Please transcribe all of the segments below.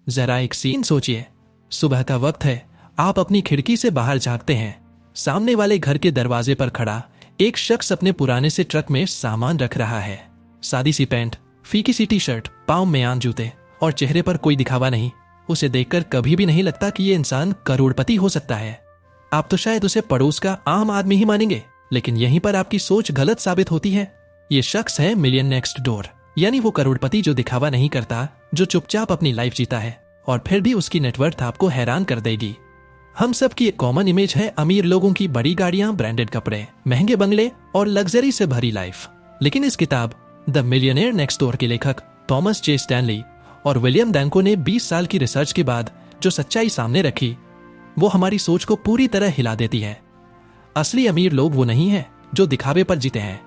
जरा एक सीन सोचिए। सुबह का वक्त है, आप अपनी खिड़की से बाहर झांकते हैं। सामने वाले घर के दरवाजे पर खड़ा एक शख्स अपने पुराने से ट्रक में सामान रख रहा है। सादी सी पैंट, फीकी सी टी शर्ट, पाँव में आन जूते और चेहरे पर कोई दिखावा नहीं। उसे देखकर कभी भी नहीं लगता कि ये इंसान करोड़पति हो सकता है। आप तो शायद उसे पड़ोस का आम आदमी ही मानेंगे, लेकिन यहीं पर आपकी सोच गलत साबित होती है। ये शख्स है मिलियन नेक्स्ट डोर, यानी वो करोड़पति जो दिखावा नहीं करता, जो चुपचाप अपनी लाइफ जीता है और फिर भी उसकी नेटवर्थ आपको हैरान कर देगी। हम सब की एक कॉमन इमेज है अमीर लोगों की बड़ी गाड़ियां, ब्रांडेड कपड़े, महंगे बंगले और लग्जरी से भरी लाइफ। लेकिन इस किताब द मिलियनेयर नेक्स्ट डोर के लेखक थॉमस जे स्टैनली और विलियम डैंको ने 20 साल की रिसर्च के बाद जो सच्चाई सामने रखी, वो हमारी सोच को पूरी तरह हिला देती है। असली अमीर लोग वो नहीं है जो दिखावे पर जीते हैं,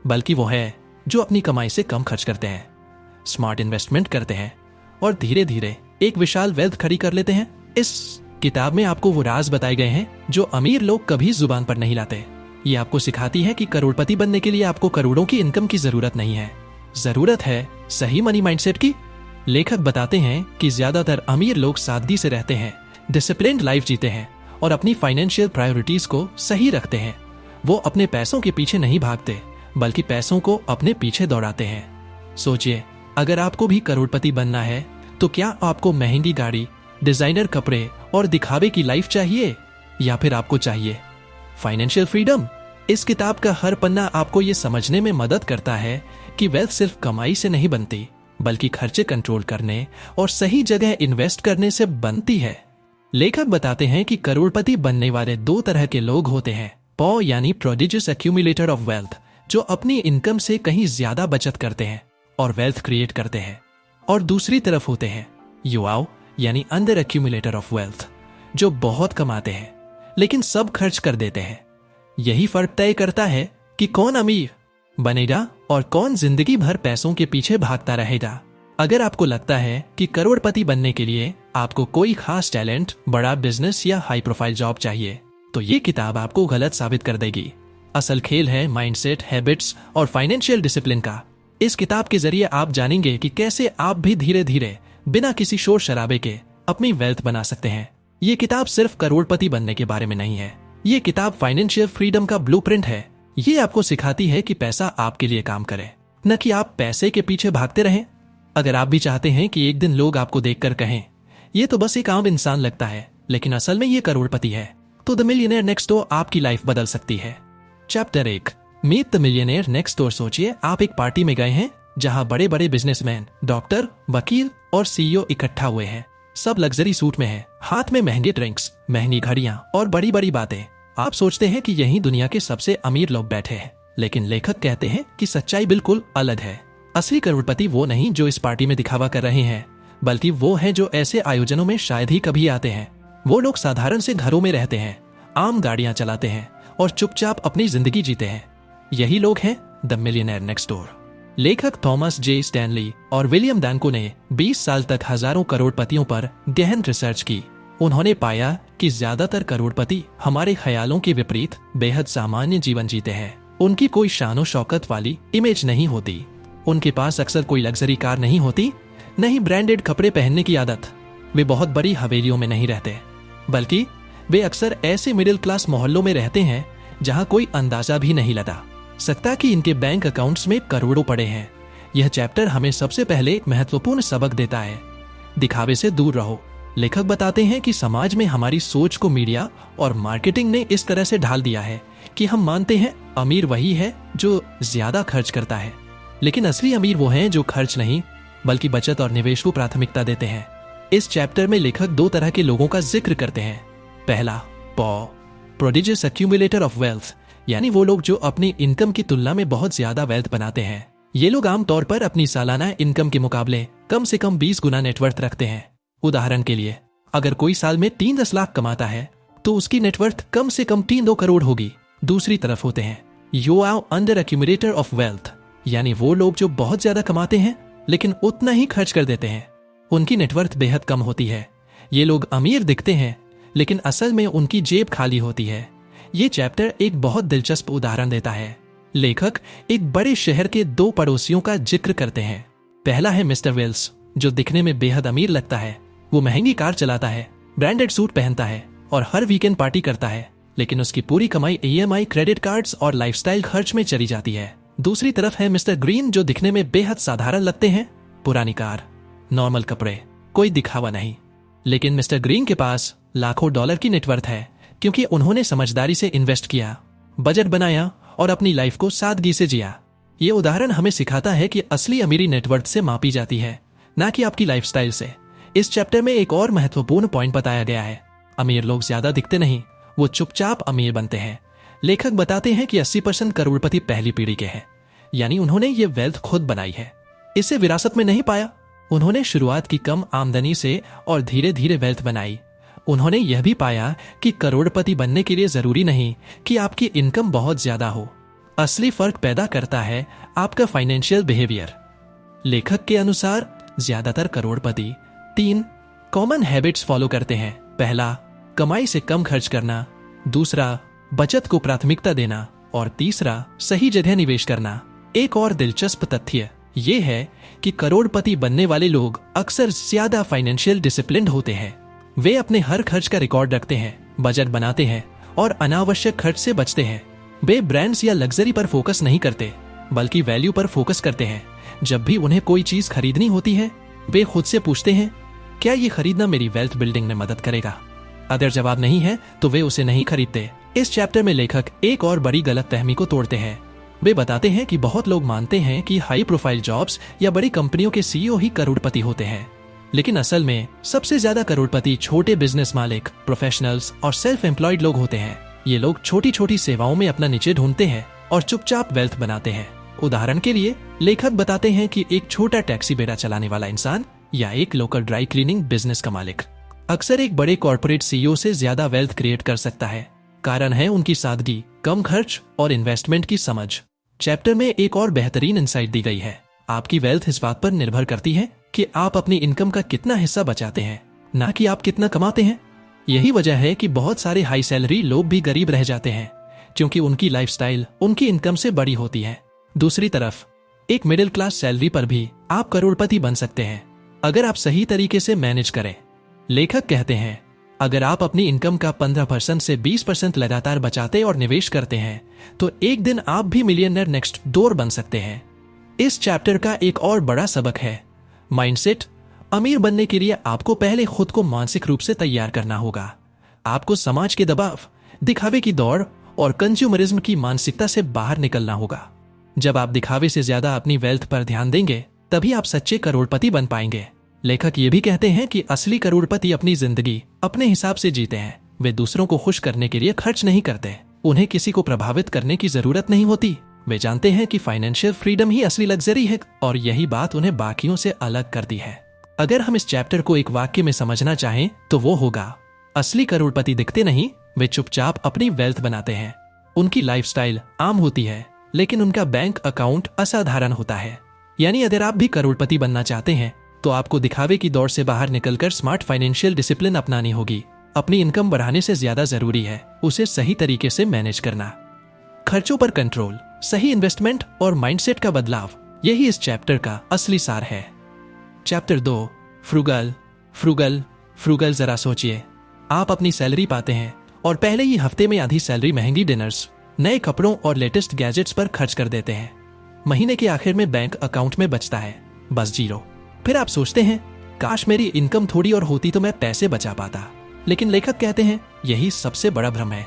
बल्कि वो है जो अपनी कमाई से कम खर्च करते हैं, स्मार्ट इन्वेस्टमेंट करते हैं और धीरे धीरे एक विशाल वेल्थ खड़ी कर लेते हैं। इस किताब में आपको वो राज बताए गए हैं जो अमीर लोग कभी जुबान पर नहीं लाते। ये आपको सिखाती है कि करोड़पति बनने के लिए आपको करोड़ों की इनकम की जरूरत नहीं है, जरूरत है सही मनी माइंडसेट की। लेखक बताते हैं कि ज्यादातर अमीर लोग सादगी से रहते हैं, डिसिप्लिन्ड लाइफ जीते हैं और अपनी फाइनेंशियल प्रायोरिटीज को सही रखते हैं। वो अपने पैसों के पीछे नहीं भागते, बल्कि पैसों को अपने पीछे दौड़ाते हैं। सोचिए, अगर आपको भी करोड़पति बनना है तो क्या आपको महंगी गाड़ी, डिजाइनर कपड़े और दिखावे की लाइफ चाहिए, या फिर आपको चाहिए फाइनेंशियल फ्रीडम? इस किताब का हर पन्ना आपको ये समझने में मदद करता है कि वेल्थ सिर्फ कमाई से नहीं बनती, बल्कि खर्चे कंट्रोल करने और सही जगह इन्वेस्ट करने से बनती है। लेखक बताते हैं कि करोड़पति बनने वाले 2 तरह के लोग होते हैं। पॉ यानी प्रोडिजियस एक्यूमुलेटर ऑफ वेल्थ, जो अपनी इनकम से कहीं ज्यादा बचत करते हैं और वेल्थ क्रिएट करते हैं, और दूसरी तरफ होते हैं युवाओं यानी अंडर एक्यूमुलेटर ऑफ वेल्थ, जो बहुत कमाते हैं लेकिन सब खर्च कर देते हैं। यही फर्क तय करता है कि कौन अमीर बनेगा और कौन जिंदगी भर पैसों के पीछे भागता रहेगा। अगर आपको लगता है कि करोड़पति बनने के लिए आपको कोई खास टैलेंट, बड़ा बिजनेस या हाई प्रोफाइल जॉब चाहिए, तो ये किताब आपको गलत साबित कर देगी। असल खेल है माइंडसेट, हैबिट्स और फाइनेंशियल डिसिप्लिन का। इस किताब के जरिए आप जानेंगे कि कैसे आप भी धीरे धीरे बिना किसी शोर शराबे के अपनी वेल्थ बना सकते हैं। ये किताब सिर्फ करोड़पति बनने के बारे में नहीं है, ये किताब फाइनेंशियल फ्रीडम का ब्लूप्रिंट है। ये आपको सिखाती है कि पैसा आपके लिए काम करे, न कि आप पैसे के पीछे भागते रहें। अगर आप भी चाहते हैं कि एक दिन लोग आपको देखकर कहें ये तो बस एक आम इंसान लगता है, लेकिन असल में ये करोड़पति है, तो द मिलियनेयर नेक्स्ट डोर आपकी लाइफ बदल सकती है। Chapter 1, meet the millionaire next door. सोचिए, आप एक पार्टी में गए हैं जहां बड़े बड़े बिजनेसमैन, डॉक्टर, वकील और सीईओ इकट्ठा हुए हैं। सब लग्जरी सूट में हैं, हाथ में महंगे ड्रिंक्स, महंगी घड़ियां और बड़ी बड़ी बातें। आप सोचते हैं कि यही दुनिया के सबसे अमीर लोग बैठे हैं, लेकिन लेखक कहते हैं कि सच्चाई बिल्कुल अलग है। असली करोड़पति वो नहीं जो इस पार्टी में दिखावा कर रहे हैं, बल्कि वो हैं जो ऐसे आयोजनों में शायद ही कभी आते हैं। वो लोग साधारण से घरों में रहते हैं, आम गाड़ियां चलाते हैं और चुपचाप अपनी जिंदगी जीते हैं। यही लोग हैं द मिलियनेयर नेक्स्ट डोर। लेखक थॉमस जे स्टैनली और विलियम डैंको ने 20 साल तक हजारों करोड़पतियों पर गहन रिसर्च की। उन्होंने पाया कि ज्यादातर करोड़पति हमारे ख्यालों के विपरीत बेहद सामान्य जीवन जीते हैं। उनकी कोई शानो शौकत वाली इमेज नहीं होती, उनके पास अक्सर कोई लग्जरी कार नहीं होती, नहीं ब्रांडेड कपड़े पहनने की आदत। वे बहुत बड़ी हवेलियों में नहीं रहते, बल्कि वे अक्सर ऐसे मिडिल क्लास मोहल्लों में रहते हैं जहां कोई अंदाजा भी नहीं लगा सकता कि इनके बैंक अकाउंट्स में करोड़ों पड़े हैं। यह चैप्टर हमें सबसे पहले एक महत्वपूर्ण सबक देता है, दिखावे से दूर रहो। लेखक बताते हैं कि समाज में हमारी सोच को मीडिया और मार्केटिंग ने इस तरह से ढाल दिया है कि हम मानते हैं अमीर वही है जो ज्यादा खर्च करता है, लेकिन असली अमीर वो हैं जो खर्च नहीं बल्कि बचत और निवेश को प्राथमिकता देते हैं। इस चैप्टर में लेखक 2 तरह के लोगों का जिक्र करते हैं। पहला, पॉ, प्रोडिजियस एक्यूमुलेटर ऑफ वेल्थ, यानी वो लोग जो अपनी इनकम की तुलना में बहुत ज्यादा वेल्थ बनाते हैं। ये लोग आमतौर पर अपनी सालाना इनकम के मुकाबले कम से कम 20 गुना नेटवर्थ रखते हैं। उदाहरण के लिए, अगर कोई साल में 3-10 लाख कमाता है तो उसकी नेटवर्थ कम से कम 3-2 करोड़ होगी। दूसरी तरफ होते हैं युवा अंडर एक्यूमुलेटर ऑफ वेल्थ, यानी वो लोग जो बहुत ज्यादा कमाते हैं लेकिन उतना ही खर्च कर देते हैं। उनकी नेटवर्थ बेहद कम होती है। ये लोग अमीर दिखते हैं लेकिन असल में उनकी जेब खाली होती है। ये चैप्टर एक बहुत दिलचस्प उदाहरण देता है। लेखक एक बड़े शहर के 2 पड़ोसियों का जिक्र करते हैं। पहला है मिस्टर वेल्स, जो दिखने में बेहद अमीर लगता है। वो महंगी कार चलाता है, ब्रांडेड सूट पहनता है और हर वीकेंड पार्टी करता है, लेकिन उसकी पूरी कमाई EMI, क्रेडिट कार्ड्स और लाइफस्टाइल खर्च में चली जाती है। दूसरी तरफ है मिस्टर ग्रीन, जो दिखने में बेहद साधारण लगते हैं। पुरानी कार, नॉर्मल कपड़े, कोई दिखावा नहीं। लेकिन मिस्टर ग्रीन के पास लाखों डॉलर की नेटवर्थ है, क्योंकि उन्होंने समझदारी से इन्वेस्ट किया, बजट बनाया और अपनी लाइफ को सादगी से जिया। ये उदाहरण हमें सिखाता है कि असली अमीरी नेटवर्थ से मापी जाती है, ना कि आपकी लाइफस्टाइल से। इस चैप्टर में एक और महत्वपूर्ण पॉइंट बताया गया है। अमीर लोग ज्यादा दिखते नहीं, वो चुपचाप अमीर बनते हैं। लेखक बताते हैं कि 80% करोड़पति पहली पीढ़ी के हैं, यानी उन्होंने ये वेल्थ खुद बनाई है, इसे विरासत में नहीं पाया। उन्होंने शुरुआत की कम आमदनी से और धीरे धीरे वेल्थ बनाई। उन्होंने यह भी पाया कि करोड़पति बनने के लिए जरूरी नहीं कि आपकी इनकम बहुत ज्यादा हो। असली फर्क पैदा करता है आपका फाइनेंशियल बिहेवियर। लेखक के अनुसार ज्यादातर करोड़पति 3 कॉमन हैबिट्स फॉलो करते हैं। पहला, कमाई से कम खर्च करना। दूसरा, बचत को प्राथमिकता देना। और तीसरा, सही जगह निवेश करना। एक और दिलचस्प तथ्य ये है कि करोड़पति बनने वाले लोग अक्सर ज्यादा फाइनेंशियल डिसिप्लिन्ड होते हैं। वे अपने हर खर्च का रिकॉर्ड रखते हैं, बजट बनाते हैं और अनावश्यक खर्च से बचते हैं। वे ब्रांड्स या लग्जरी पर फोकस नहीं करते, बल्कि वैल्यू पर फोकस करते हैं। जब भी उन्हें कोई चीज खरीदनी होती है, वे खुद से पूछते हैं, क्या ये खरीदना मेरी वेल्थ बिल्डिंग में मदद करेगा? अगर जवाब नहीं है तो वे उसे नहीं खरीदते। इस चैप्टर में लेखक एक और बड़ी गलतफहमी को तोड़ते हैं। वे बताते हैं कि बहुत लोग मानते हैं कि हाई प्रोफाइल जॉब्स या बड़ी कंपनियों के CEO ही करोड़पति होते हैं, लेकिन असल में सबसे ज्यादा करोड़पति छोटे बिजनेस मालिक, प्रोफेशनल्स और सेल्फ एम्प्लॉयड लोग होते हैं। ये लोग छोटी छोटी सेवाओं में अपना नीचे ढूंढते हैं और चुपचाप वेल्थ बनाते हैं। उदाहरण के लिए लेखक बताते हैं कि एक छोटा टैक्सी बेड़ा चलाने वाला इंसान या एक लोकल ड्राई क्लीनिंग बिजनेस का मालिक अक्सर एक बड़े कॉर्पोरेट CEO से ज्यादा वेल्थ क्रिएट कर सकता है। कारण है उनकी सादगी, कम खर्च और इन्वेस्टमेंट की समझ। चैप्टर में एक और बेहतरीन इंसाइट दी गई है। आपकी वेल्थ इस बात पर निर्भर करती है कि आप अपनी इनकम का कितना हिस्सा बचाते हैं, ना कि आप कितना कमाते हैं। यही वजह है कि बहुत सारे हाई सैलरी लोग भी गरीब रह जाते हैं, क्योंकि उनकी लाइफस्टाइल उनकी इनकम से बड़ी होती है। दूसरी तरफ एक मिडिल क्लास सैलरी पर भी आप करोड़पति बन सकते हैं, अगर आप सही तरीके से मैनेज करें। लेखक कहते हैं, अगर आप अपनी इनकम का 15% से 20% लगातार बचाते और निवेश करते हैं, तो एक दिन आप भी मिलियनर नेक्स्ट डोर बन सकते हैं। इस चैप्टर का एक और बड़ा सबक है माइंडसेट। अमीर बनने के लिए आपको पहले खुद को मानसिक रूप से तैयार करना होगा। आपको समाज के दबाव, दिखावे की दौड़ और कंज्यूमरिज्म की मानसिकता से बाहर निकलना होगा। जब आप दिखावे से ज्यादा अपनी वेल्थ पर ध्यान देंगे, तभी आप सच्चे करोड़पति बन पाएंगे। लेखक ये भी कहते हैं कि असली करोड़पति अपनी जिंदगी अपने हिसाब से जीते हैं। वे दूसरों को खुश करने के लिए खर्च नहीं करते। उन्हें किसी को प्रभावित करने की जरूरत नहीं होती। वे जानते हैं कि फाइनेंशियल फ्रीडम ही असली लग्जरी है, और यही बात उन्हें बाकियों से अलग करती है। अगर हम इस चैप्टर को एक वाक्य में समझना चाहें तो वो होगा, असली करोड़पति दिखते नहीं, वे चुपचाप अपनी वेल्थ बनाते हैं। उनकी लाइफस्टाइल आम होती है, लेकिन उनका बैंक अकाउंट असाधारण होता है। यानी अगर आप भी करोड़पति बनना चाहते हैं, तो आपको दिखावे की दौड़ से बाहर निकलकर स्मार्ट फाइनेंशियल डिसिप्लिन अपनानी होगी। अपनी इनकम बढ़ाने से ज्यादा जरूरी है उसे सही तरीके से मैनेज करना। खर्चों पर कंट्रोल, सही इन्वेस्टमेंट और माइंडसेट का बदलाव, यही इस चैप्टर का असली सार है। Chapter 2, frugal. फ्रूगल फ्रूगल जरा सोचिए, आप अपनी सैलरी पाते हैं और पहले ही हफ्ते में आधी सैलरी महंगी डिनर्स, नए कपड़ों और लेटेस्ट गैजेट्स पर खर्च कर देते हैं। महीने के आखिर में बैंक अकाउंट में बचता है बस जीरो। फिर आप सोचते हैं, काश मेरी इनकम थोड़ी और होती तो मैं पैसे बचा पाता। लेकिन लेखक कहते हैं, यही सबसे बड़ा भ्रम है।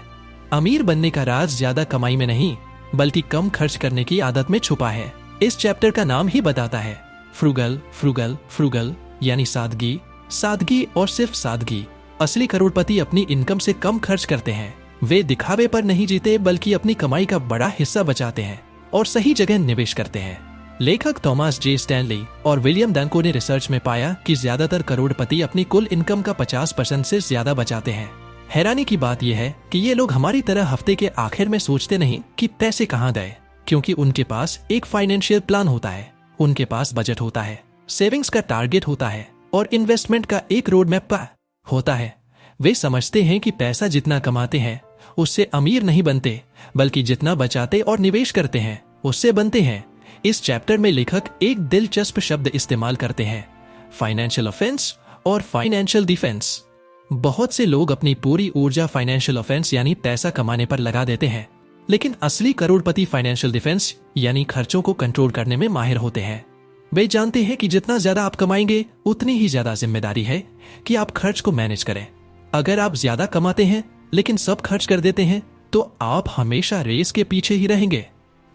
अमीर बनने का राज ज्यादा कमाई में नहीं, बल्कि कम खर्च करने की आदत में छुपा है। इस चैप्टर का नाम ही बताता है, फ्रूगल फ्रूगल फ्रूगल, यानी सादगी, सादगी और सिर्फ सादगी। असली करोड़पति अपनी इनकम से कम खर्च करते हैं। वे दिखावे पर नहीं जीते, बल्कि अपनी कमाई का बड़ा हिस्सा बचाते हैं और सही जगह निवेश करते हैं। लेखक थॉमस जे स्टैनली और विलियम डंको ने रिसर्च में पाया कि ज्यादातर करोड़पति अपनी कुल इनकम का 50% से ज्यादा बचाते हैं। हैरानी की बात यह है कि ये लोग हमारी तरह हफ्ते के आखिर में सोचते नहीं कि पैसे कहाँ गए, क्योंकि उनके पास एक फाइनेंशियल प्लान होता है, उनके पास बजट होता है, सेविंग्स का टारगेट होता है और इन्वेस्टमेंट का एक रोड मैप होता है। वे समझते हैं कि पैसा जितना कमाते हैं उससे अमीर नहीं बनते, बल्कि जितना बचाते और निवेश करते हैं उससे बनते हैं। इस चैप्टर में लेखक एक दिलचस्प शब्द इस्तेमाल करते हैं, फाइनेंशियल ऑफेंस और फाइनेंशियल डिफेंस। बहुत से लोग अपनी पूरी ऊर्जा फाइनेंशियल ऑफेंस यानी पैसा कमाने पर लगा देते हैं, लेकिन असली करोड़पति फाइनेंशियल डिफेंस यानी खर्चों को कंट्रोल करने में माहिर होते हैं। वे जानते हैं कि जितना ज्यादा आप कमाएंगे उतनी ही ज्यादा जिम्मेदारी है कि आप खर्च को मैनेज करें। अगर आप ज्यादा कमाते हैं लेकिन सब खर्च कर देते हैं तो आप हमेशा रेस के पीछे ही रहेंगे।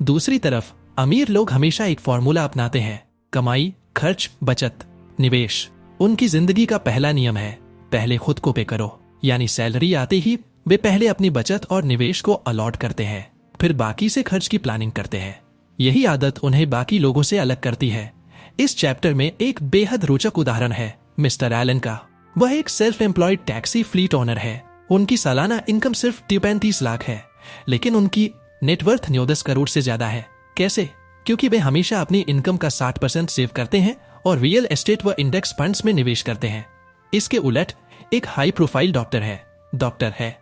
दूसरी तरफ अमीर लोग हमेशा एक फॉर्मूला अपनाते हैं, कमाई, खर्च, बचत, निवेश। उनकी जिंदगी का पहला नियम है, पहले खुद को पे करो, यानी सैलरी आते ही वे पहले अपनी बचत और निवेश को अलॉट करते हैं, फिर बाकी से खर्च की प्लानिंग करते हैं। यही आदत उन्हें बाकी लोगों से अलग करती है। इस चैप्टर में एक बेहद रोचक उदाहरण है मिस्टर एलन का। वह एक self employed taxi fleet owner है। उनकी सालाना इनकम सिर्फ 35 लाख है, लेकिन उनकी नेटवर्थ 9-10 करोड़ से ज्यादा है। कैसे? क्योंकि वे हमेशा अपनी इनकम का 60% सेव करते हैं और रियल एस्टेट व इंडेक्स फंड्स में निवेश करते हैं। इसके उलट एक हाई प्रोफाइल डॉक्टर है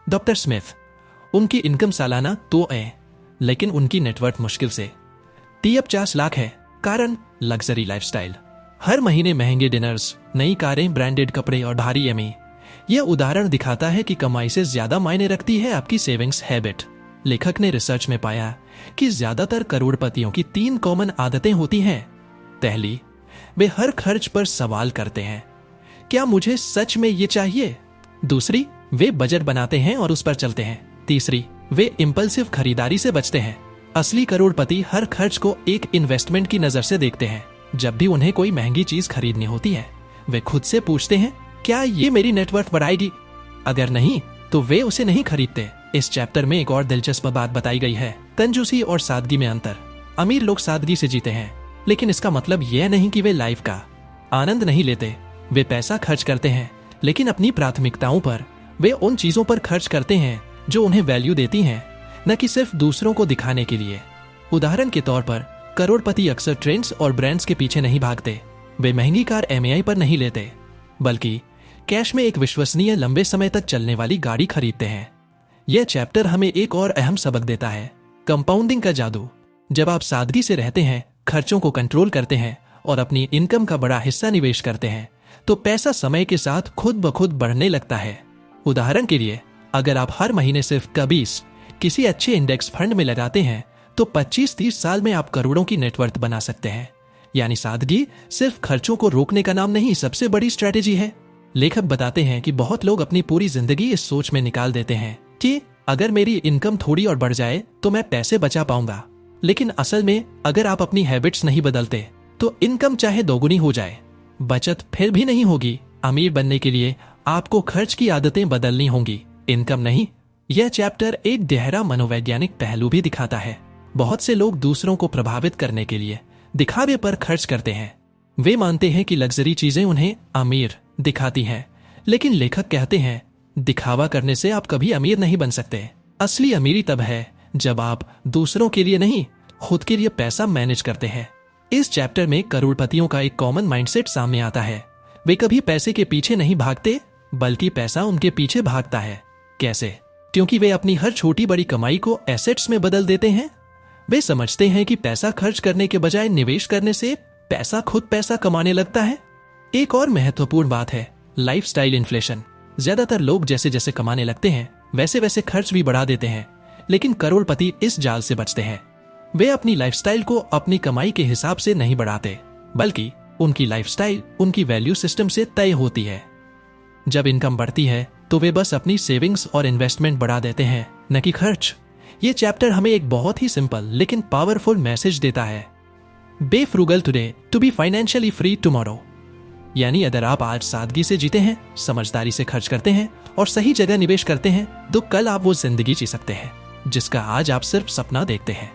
डॉक्टर स्मिथ। उनकी इनकम सालाना तो है, लेकिन उनकी नेटवर्थ मुश्किल से 30-50 लाख है। कारण लग्जरी लाइफस्टाइल, हर महीने महंगे डिनर्स, नई कारें, ब्रांडेड कपड़े और भारी एमई। यह उदाहरण दिखाता है कि कमाई से ज्यादा मायने रखती है आपकी सेविंग्स हैबिट। लेखक ने रिसर्च में पाया कि ज्यादातर करोड़पतियों की 3 कॉमन आदतें होती हैं। पहली, वे हर खर्च पर सवाल करते हैं, क्या मुझे सच में ये चाहिए? दूसरी, वे बजट बनाते हैं और उस पर चलते हैं। तीसरी, वे इंपल्सिव खरीदारी से बचते हैं। असली करोड़पति हर खर्च को एक इन्वेस्टमेंट की नजर से देखते हैं। जब भी उन्हें कोई महंगी चीज खरीदनी होती है, वे खुद से पूछते हैं, क्या ये मेरी नेटवर्थ बढ़ाएगी? अगर नहीं, तो वे उसे नहीं खरीदते। इस चैप्टर में एक और दिलचस्प बात बताई गई है, कंजूसी और सादगी में अंतर। अमीर लोग सादगी से जीते हैं, लेकिन इसका मतलब यह नहीं कि वे लाइफ का आनंद नहीं लेते। वे पैसा खर्च करते हैं, लेकिन अपनी प्राथमिकताओं पर। वे उन चीजों पर खर्च करते हैं जो उन्हें वैल्यू देती हैं, न कि सिर्फ दूसरों को दिखाने के लिए। उदाहरण के तौर पर, करोड़पति अक्सर ट्रेंड्स और ब्रांड्स के पीछे नहीं भागते। वे महंगी कार EMI पर नहीं लेते, बल्कि कैश में एक विश्वसनीय लंबे समय तक चलने वाली गाड़ी खरीदते हैं। यह चैप्टर हमें एक और अहम सबक देता है, कंपाउंडिंग का जादू। जब आप सादगी से रहते हैं, खर्चों को कंट्रोल करते हैं और अपनी इनकम का बड़ा हिस्सा निवेश करते हैं, तो पैसा समय के साथ खुद ब खुद बढ़ने लगता है। उदाहरण के लिए, अगर आप हर महीने सिर्फ कबीस किसी अच्छे इंडेक्स फंड में लगाते हैं, तो 25-30 साल में आप करोड़ों की नेटवर्थ बना सकते हैं। यानी सादगी सिर्फ खर्चों को रोकने का नाम नहीं, सबसे बड़ी स्ट्रेटेजी है। लेखक बताते हैं कि बहुत लोग अपनी पूरी जिंदगी इस सोच में निकाल देते हैं कि अगर मेरी इनकम थोड़ी और बढ़ जाए तो मैं पैसे बचा पाऊंगा। लेकिन असल में अगर आप अपनी हैबिट्स नहीं बदलते, तो इनकम चाहे दोगुनी हो जाए, बचत फिर भी नहीं होगी। अमीर बनने के लिए आपको खर्च की आदतें बदलनी होंगी, इनकम नहीं। यह चैप्टर एक गहरा मनोवैज्ञानिक पहलू भी दिखाता है। बहुत से लोग दूसरों को प्रभावित करने के लिए दिखावे पर खर्च करते हैं। वे मानते हैं कि लग्जरी चीजें उन्हें अमीर दिखाती हैं, लेकिन लेखक कहते हैं, दिखावा करने से आप कभी अमीर नहीं बन सकते। असली अमीरी तब है जब आप दूसरों के लिए नहीं, खुद के लिए पैसा मैनेज करते हैं। इस चैप्टर में करोड़पतियों का एक कॉमन माइंडसेट सामने आता है। वे कभी पैसे के पीछे नहीं भागते, बल्कि पैसा उनके पीछे भागता है। कैसे? क्योंकि वे अपनी हर छोटी बड़ी कमाई को एसेट्स में बदल देते हैं। वे समझते हैं कि पैसा खर्च करने के बजाय निवेश करने से पैसा खुद पैसा कमाने लगता है। एक और महत्वपूर्ण बात है लाइफस्टाइल इन्फ्लेशन। ज्यादातर लोग जैसे जैसे कमाने लगते हैं, वैसे वैसे खर्च भी बढ़ा देते हैं, लेकिन करोड़पति इस जाल से बचते हैं। वे अपनी लाइफस्टाइल को अपनी कमाई के हिसाब से नहीं बढ़ाते, बल्कि उनकी लाइफस्टाइल उनकी वैल्यू सिस्टम से तय होती है। जब इनकम बढ़ती है तो वे बस अपनी सेविंग्स और इन्वेस्टमेंट बढ़ा देते हैं, न कि खर्च। ये चैप्टर हमें एक बहुत ही सिंपल लेकिन पावरफुल मैसेज देता है, be frugal today to be financially free tomorrow. यानी अगर आप आज सादगी से जीते हैं, समझदारी से खर्च करते हैं और सही जगह निवेश करते हैं, तो कल आप वो जिंदगी जी सकते हैं जिसका आज आप सिर्फ सपना देखते हैं।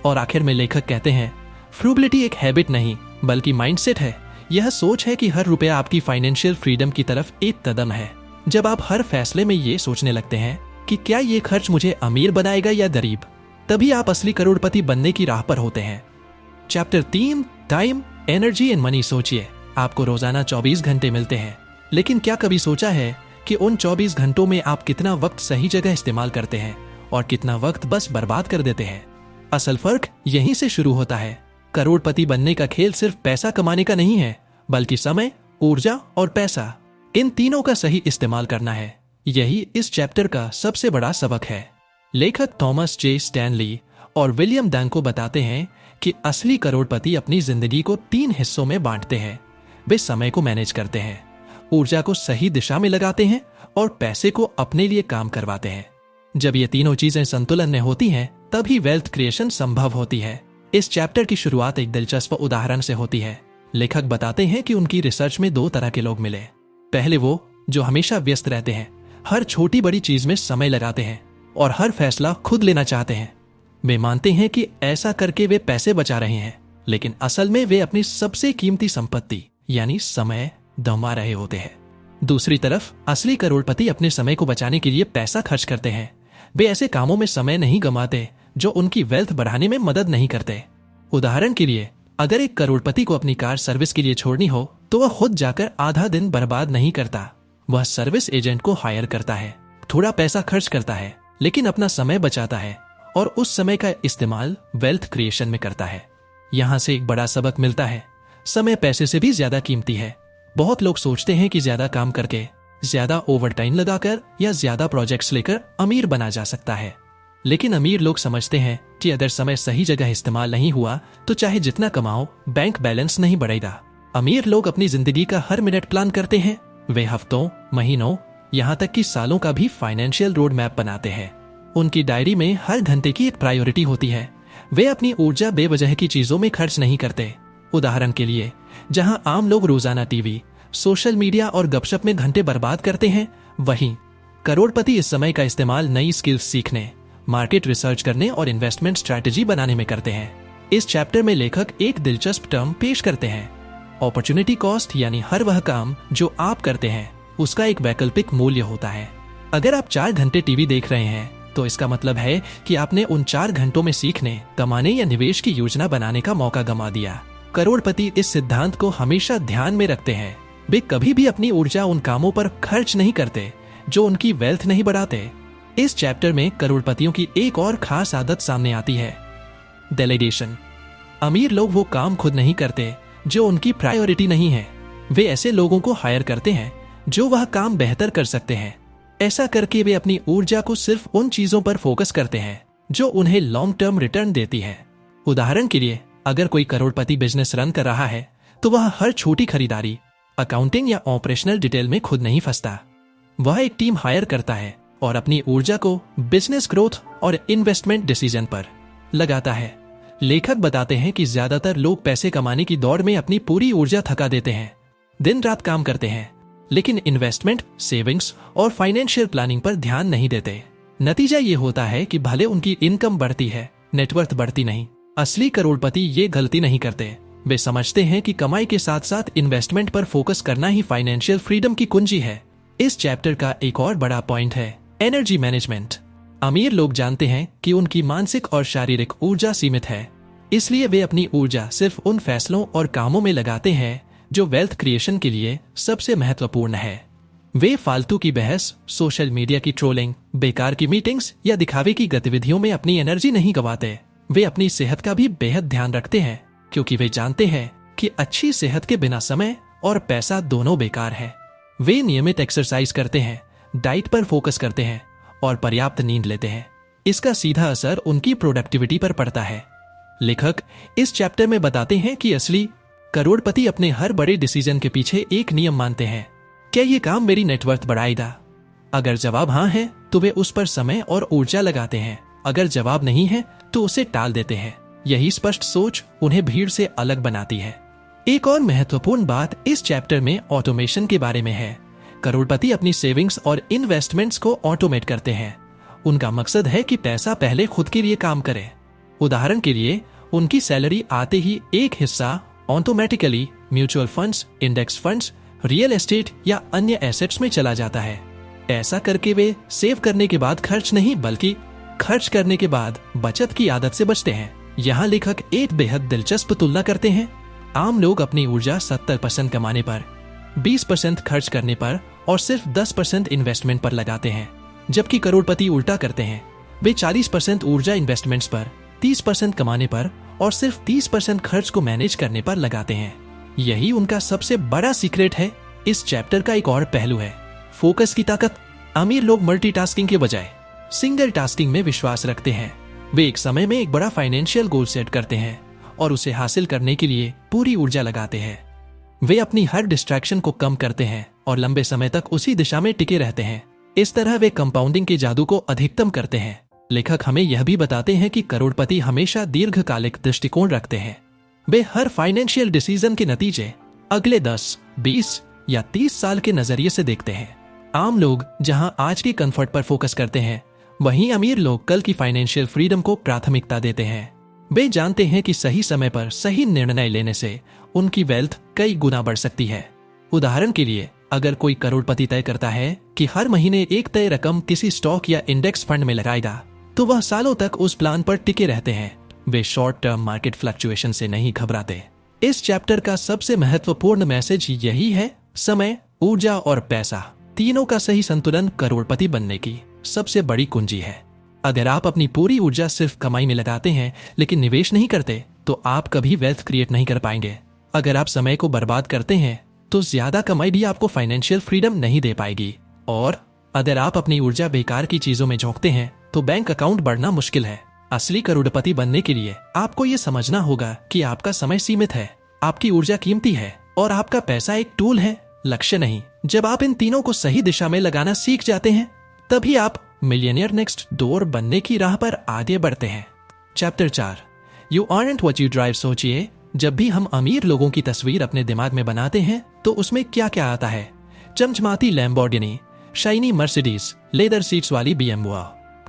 और आखिर में लेखक कहते हैं, फ्रूबिलिटी एक हैबिट नहीं बल्कि माइंडसेट है। यह सोच है कि हर रुपया आपकी फाइनेंशियल फ्रीडम की तरफ एक कदम है। जब आप हर फैसले में ये सोचने लगते हैं कि क्या ये खर्च मुझे अमीर बनाएगा या गरीब, तभी आप असली करोड़पति बनने की राह पर होते हैं। Chapter 3, time, energy and money. सोचिए, आपको रोजाना 24 घंटे मिलते हैं, लेकिन क्या कभी सोचा है कि उन 24 घंटों में आप कितना वक्त सही जगह इस्तेमाल करते हैं और कितना वक्त बस बर्बाद कर देते हैं? असल फर्क यहीं से शुरू होता है। करोड़पति बनने का खेल सिर्फ पैसा कमाने का नहीं है, बल्कि समय ऊर्जा और पैसा, इन तीनों का सही इस्तेमाल करना है। यही इस चैप्टर का सबसे बड़ा सबक है। लेखक थॉमस जे स्टैनली और विलियम डंको बताते हैं कि असली करोड़पति अपनी जिंदगी को 3 हिस्सों में बांटते हैं। वे समय को मैनेज करते हैं, ऊर्जा को सही दिशा में लगाते हैं और पैसे को अपने लिए काम करवाते हैं। जब ये तीनों चीजें संतुलन में होती हैं, तभी वेल्थ क्रिएशन संभव होती है। इस चैप्टर की शुरुआत एक दिलचस्प उदाहरण से होती है। लेखक बताते हैं कि उनकी रिसर्च में 2 तरह के लोग मिले। पहले वो जो हमेशा व्यस्त रहते हैं, हर छोटी बड़ी चीज में समय लगाते हैं और हर फैसला खुद लेना चाहते हैं। वे मानते हैं कि ऐसा करके वे पैसे बचा रहे हैं, लेकिन असल में वे अपनी सबसे कीमती संपत्ति यानी समय गंवा रहे होते हैं। दूसरी तरफ असली करोड़पति अपने समय को बचाने के लिए पैसा खर्च करते हैं। वे ऐसे कामों में समय नहीं गंवाते जो उनकी वेल्थ बढ़ाने में मदद नहीं करते। उदाहरण के लिए, अगर एक करोड़पति को अपनी कार सर्विस के लिए छोड़नी हो तो वह खुद जाकर आधा दिन बर्बाद नहीं करता। वह सर्विस एजेंट को हायर करता है, थोड़ा पैसा खर्च करता है, लेकिन अपना समय बचाता है और उस समय का इस्तेमाल वेल्थ क्रिएशन में करता है। यहाँ से एक बड़ा सबक मिलता है, समय पैसे से भी ज्यादा कीमती है। बहुत लोग सोचते हैं कि ज्यादा काम करके, ज्यादा ओवरटाइम लगाकर या ज्यादा प्रोजेक्ट्स लेकर अमीर बना जा सकता है। लेकिन अमीर लोग समझते हैं कि अगर समय सही जगह इस्तेमाल नहीं हुआ तो चाहे जितना कमाओ, बैंक बैलेंस नहीं बढ़ेगा। अमीर लोग अपनी जिंदगी का हर मिनट प्लान करते हैं। वे हफ्तों, महीनों, यहाँ तक कि सालों का भी फाइनेंशियल रोड मैप बनाते हैं। उनकी डायरी में हर घंटे की एक प्रायोरिटी होती है। वे अपनी ऊर्जा बेवजह की चीजों में खर्च नहीं करते। उदाहरण के लिए, जहां आम लोग रोजाना टीवी, सोशल मीडिया और गपशप में घंटे बर्बाद करते हैं, वहीं करोड़पति इस समय का इस्तेमाल नई स्किल्स सीखने, मार्केट रिसर्च करने और इन्वेस्टमेंट स्ट्रैटेजी बनाने में करते हैं। इस चैप्टर में लेखक एक दिलचस्प टर्म पेश करते हैं, अपॉर्चुनिटी कॉस्ट, यानी हर वह काम जो आप करते हैं उसका एक वैकल्पिक मूल्य होता है। अगर आप 4 घंटे टीवी देख रहे हैं तो इसका मतलब है कि आपने उन 4 घंटों में सीखने, कमाने या निवेश की योजना बनाने का मौका गंवा दिया। करोड़पति इस सिद्धांत को हमेशा ध्यान में रखते हैं। वे कभी भी अपनी ऊर्जा उन कामों पर खर्च नहीं करते जो उनकी वेल्थ नहीं बढ़ाते। इस चैप्टर में करोड़पतियों की एक और खास आदत सामने आती है, डेलीगेशन। अमीर लोग वो काम खुद नहीं करते जो उनकी प्रायोरिटी नहीं है। वे ऐसे लोगों को हायर करते हैं जो वह काम बेहतर कर सकते हैं। ऐसा करके वे अपनी ऊर्जा को सिर्फ उन चीजों पर फोकस करते हैं जो उन्हें लॉन्ग टर्म रिटर्न देती है। उदाहरण के लिए, अगर कोई करोड़पति बिजनेस रन कर रहा है तो वह हर छोटी खरीदारी, अकाउंटिंग या ऑपरेशनल डिटेल में खुद नहीं फंसता। वह एक टीम हायर करता है और अपनी ऊर्जा को बिजनेस ग्रोथ और इन्वेस्टमेंट डिसीजन पर लगाता है। लेखक बताते हैं कि ज्यादातर लोग पैसे कमाने की दौड़ में अपनी पूरी ऊर्जा थका देते हैं, दिन रात काम करते हैं, लेकिन इन्वेस्टमेंट, सेविंग्स और फाइनेंशियल प्लानिंग पर ध्यान नहीं देते। नतीजा ये होता है कि भले उनकी इनकम बढ़ती है, नेटवर्थ बढ़ती नहीं। असली करोड़पति ये गलती नहीं करते। वे समझते हैं कि कमाई के साथ साथ इन्वेस्टमेंट पर फोकस करना ही फाइनेंशियल फ्रीडम की कुंजी है। इस चैप्टर का एक और बड़ा पॉइंट है एनर्जी मैनेजमेंट। अमीर लोग जानते हैं कि उनकी मानसिक और शारीरिक ऊर्जा सीमित है, इसलिए वे अपनी ऊर्जा सिर्फ उन फैसलों और कामों में लगाते हैं जो वेल्थ क्रिएशन के लिए सबसे महत्वपूर्ण है। वे फालतू की बहस, सोशल मीडिया की ट्रोलिंग, बेकार की मीटिंग्स या दिखावे की गतिविधियों में अपनी एनर्जी नहीं गंवाते। वे अपनी सेहत का भी बेहद ध्यान रखते हैं, क्योंकि वे जानते हैं कि अच्छी सेहत के बिना समय और पैसा दोनों बेकार है। वे नियमित एक्सरसाइज करते हैं, डाइट पर फोकस करते हैं और पर्याप्त नींद लेते हैं। इसका सीधा असर उनकी प्रोडक्टिविटी पर पड़ता है। लेखक इस चैप्टर में बताते हैं कि असली करोड़पति अपने हर बड़े डिसीजन के पीछे एक नियम मानते हैं, क्या ये काम मेरी नेटवर्थ बढ़ाएगा? अगर जवाब हाँ है तो वे उस पर समय और ऊर्जा लगाते हैं। अगर जवाब नहीं है तो उसे टाल देते हैं। यही स्पष्ट सोच उन्हें भीड़ से अलग बनाती है। एक और महत्वपूर्ण बात इस चैप्टर में ऑटोमेशन के बारे में है। करोड़पति अपनी सेविंग्स और इन्वेस्टमेंट्स को ऑटोमेट करते हैं। उनका मकसद है कि पैसा पहले खुद के लिए काम करे। उदाहरण के लिए, उनकी सैलरी आते ही एक हिस्सा automatically mutual funds, index funds, real estate या अन्य एसेट्स में चला जाता है। ऐसा करके वे सेव करने के बाद खर्च नहीं, बल्कि खर्च करने के बाद बचत की आदत से बचते हैं। यहाँ लेखक एक बेहद दिलचस्प तुलना करते हैं। आम लोग अपनी ऊर्जा 70% कमाने पर, 20% खर्च करने पर और सिर्फ 10% इन्वेस्टमेंट पर लगाते हैं, जबकि करोड़पति उल्टा करते हैं। वे 40% ऊर्जा इन्वेस्टमेंट्स पर, 30% कमाने पर और सिर्फ 30% खर्च को मैनेज करने पर लगाते हैं। यही उनका सबसे बड़ा सीक्रेट है। इस चैप्टर का एक और पहलू है फोकस की ताकत। अमीर लोग मल्टीटास्किंग के बजाय सिंगल टास्किंग में विश्वास रखते हैं। वे एक समय में एक बड़ा फाइनेंशियल गोल सेट करते हैं और उसे हासिल करने के लिए पूरी ऊर्जा लगाते हैं। वे अपनी हर डिस्ट्रैक्शन को कम करते हैं और लंबे समय तक उसी दिशा में टिके रहते हैं। इस तरह वे कंपाउंडिंग के जादू को अधिकतम करते हैं। लेखक हमें यह भी बताते हैं कि करोड़पति हमेशा दीर्घकालिक दृष्टिकोण रखते हैं। वे हर फाइनेंशियल डिसीजन के नतीजे अगले 10, 20 या 30 साल के नजरिए से देखते हैं। आम लोग जहां आज की कंफर्ट पर फोकस करते हैं, वहीं अमीर लोग कल की फाइनेंशियल फ्रीडम को प्राथमिकता देते हैं। वे जानते हैं कि सही समय पर सही निर्णय लेने से उनकी वेल्थ कई गुना बढ़ सकती है। उदाहरण के लिए, अगर कोई करोड़पति तय करता है कि हर महीने एक तय रकम किसी स्टॉक या इंडेक्स फंड में लगाएगा, तो वह सालों तक उस प्लान पर टिके रहते हैं। वे शॉर्ट टर्म मार्केट फ्लक्चुएशन से नहीं घबराते। इस चैप्टर का सबसे महत्वपूर्ण मैसेज यही है, समय, ऊर्जा और पैसा तीनों का सही संतुलन करोड़पति बनने की सबसे बड़ी कुंजी है। अगर आप अपनी पूरी ऊर्जा सिर्फ कमाई में लगाते हैं लेकिन निवेश नहीं करते, तो आप कभी वेल्थ क्रिएट नहीं कर पाएंगे। अगर आप समय को बर्बाद करते हैं, तो ज्यादा कमाई भी आपको फाइनेंशियल फ्रीडम नहीं दे पाएगी। और अगर आप अपनी ऊर्जा बेकार की चीजों में झोंकते हैं, तो बैंक अकाउंट बढ़ना मुश्किल है। असली करोड़पति बनने के लिए आपको ये समझना होगा कि आपका समय सीमित है, आपकी ऊर्जा कीमती है और आपका पैसा एक टूल है, लक्ष्य नहीं। जब आप इन तीनों को सही दिशा में लगाना सीख जाते हैं, तभी आप मिलियनियर नेक्स्ट डोर बनने की राह पर आगे बढ़ते हैं। Chapter 4, you aren't what you drive. सोचिए, जब भी हम अमीर लोगों की तस्वीर अपने दिमाग में बनाते हैं, तो उसमें क्या क्या आता है? चमचमाती Lamborghini, shiny Mercedes, leather seats वाली BMW।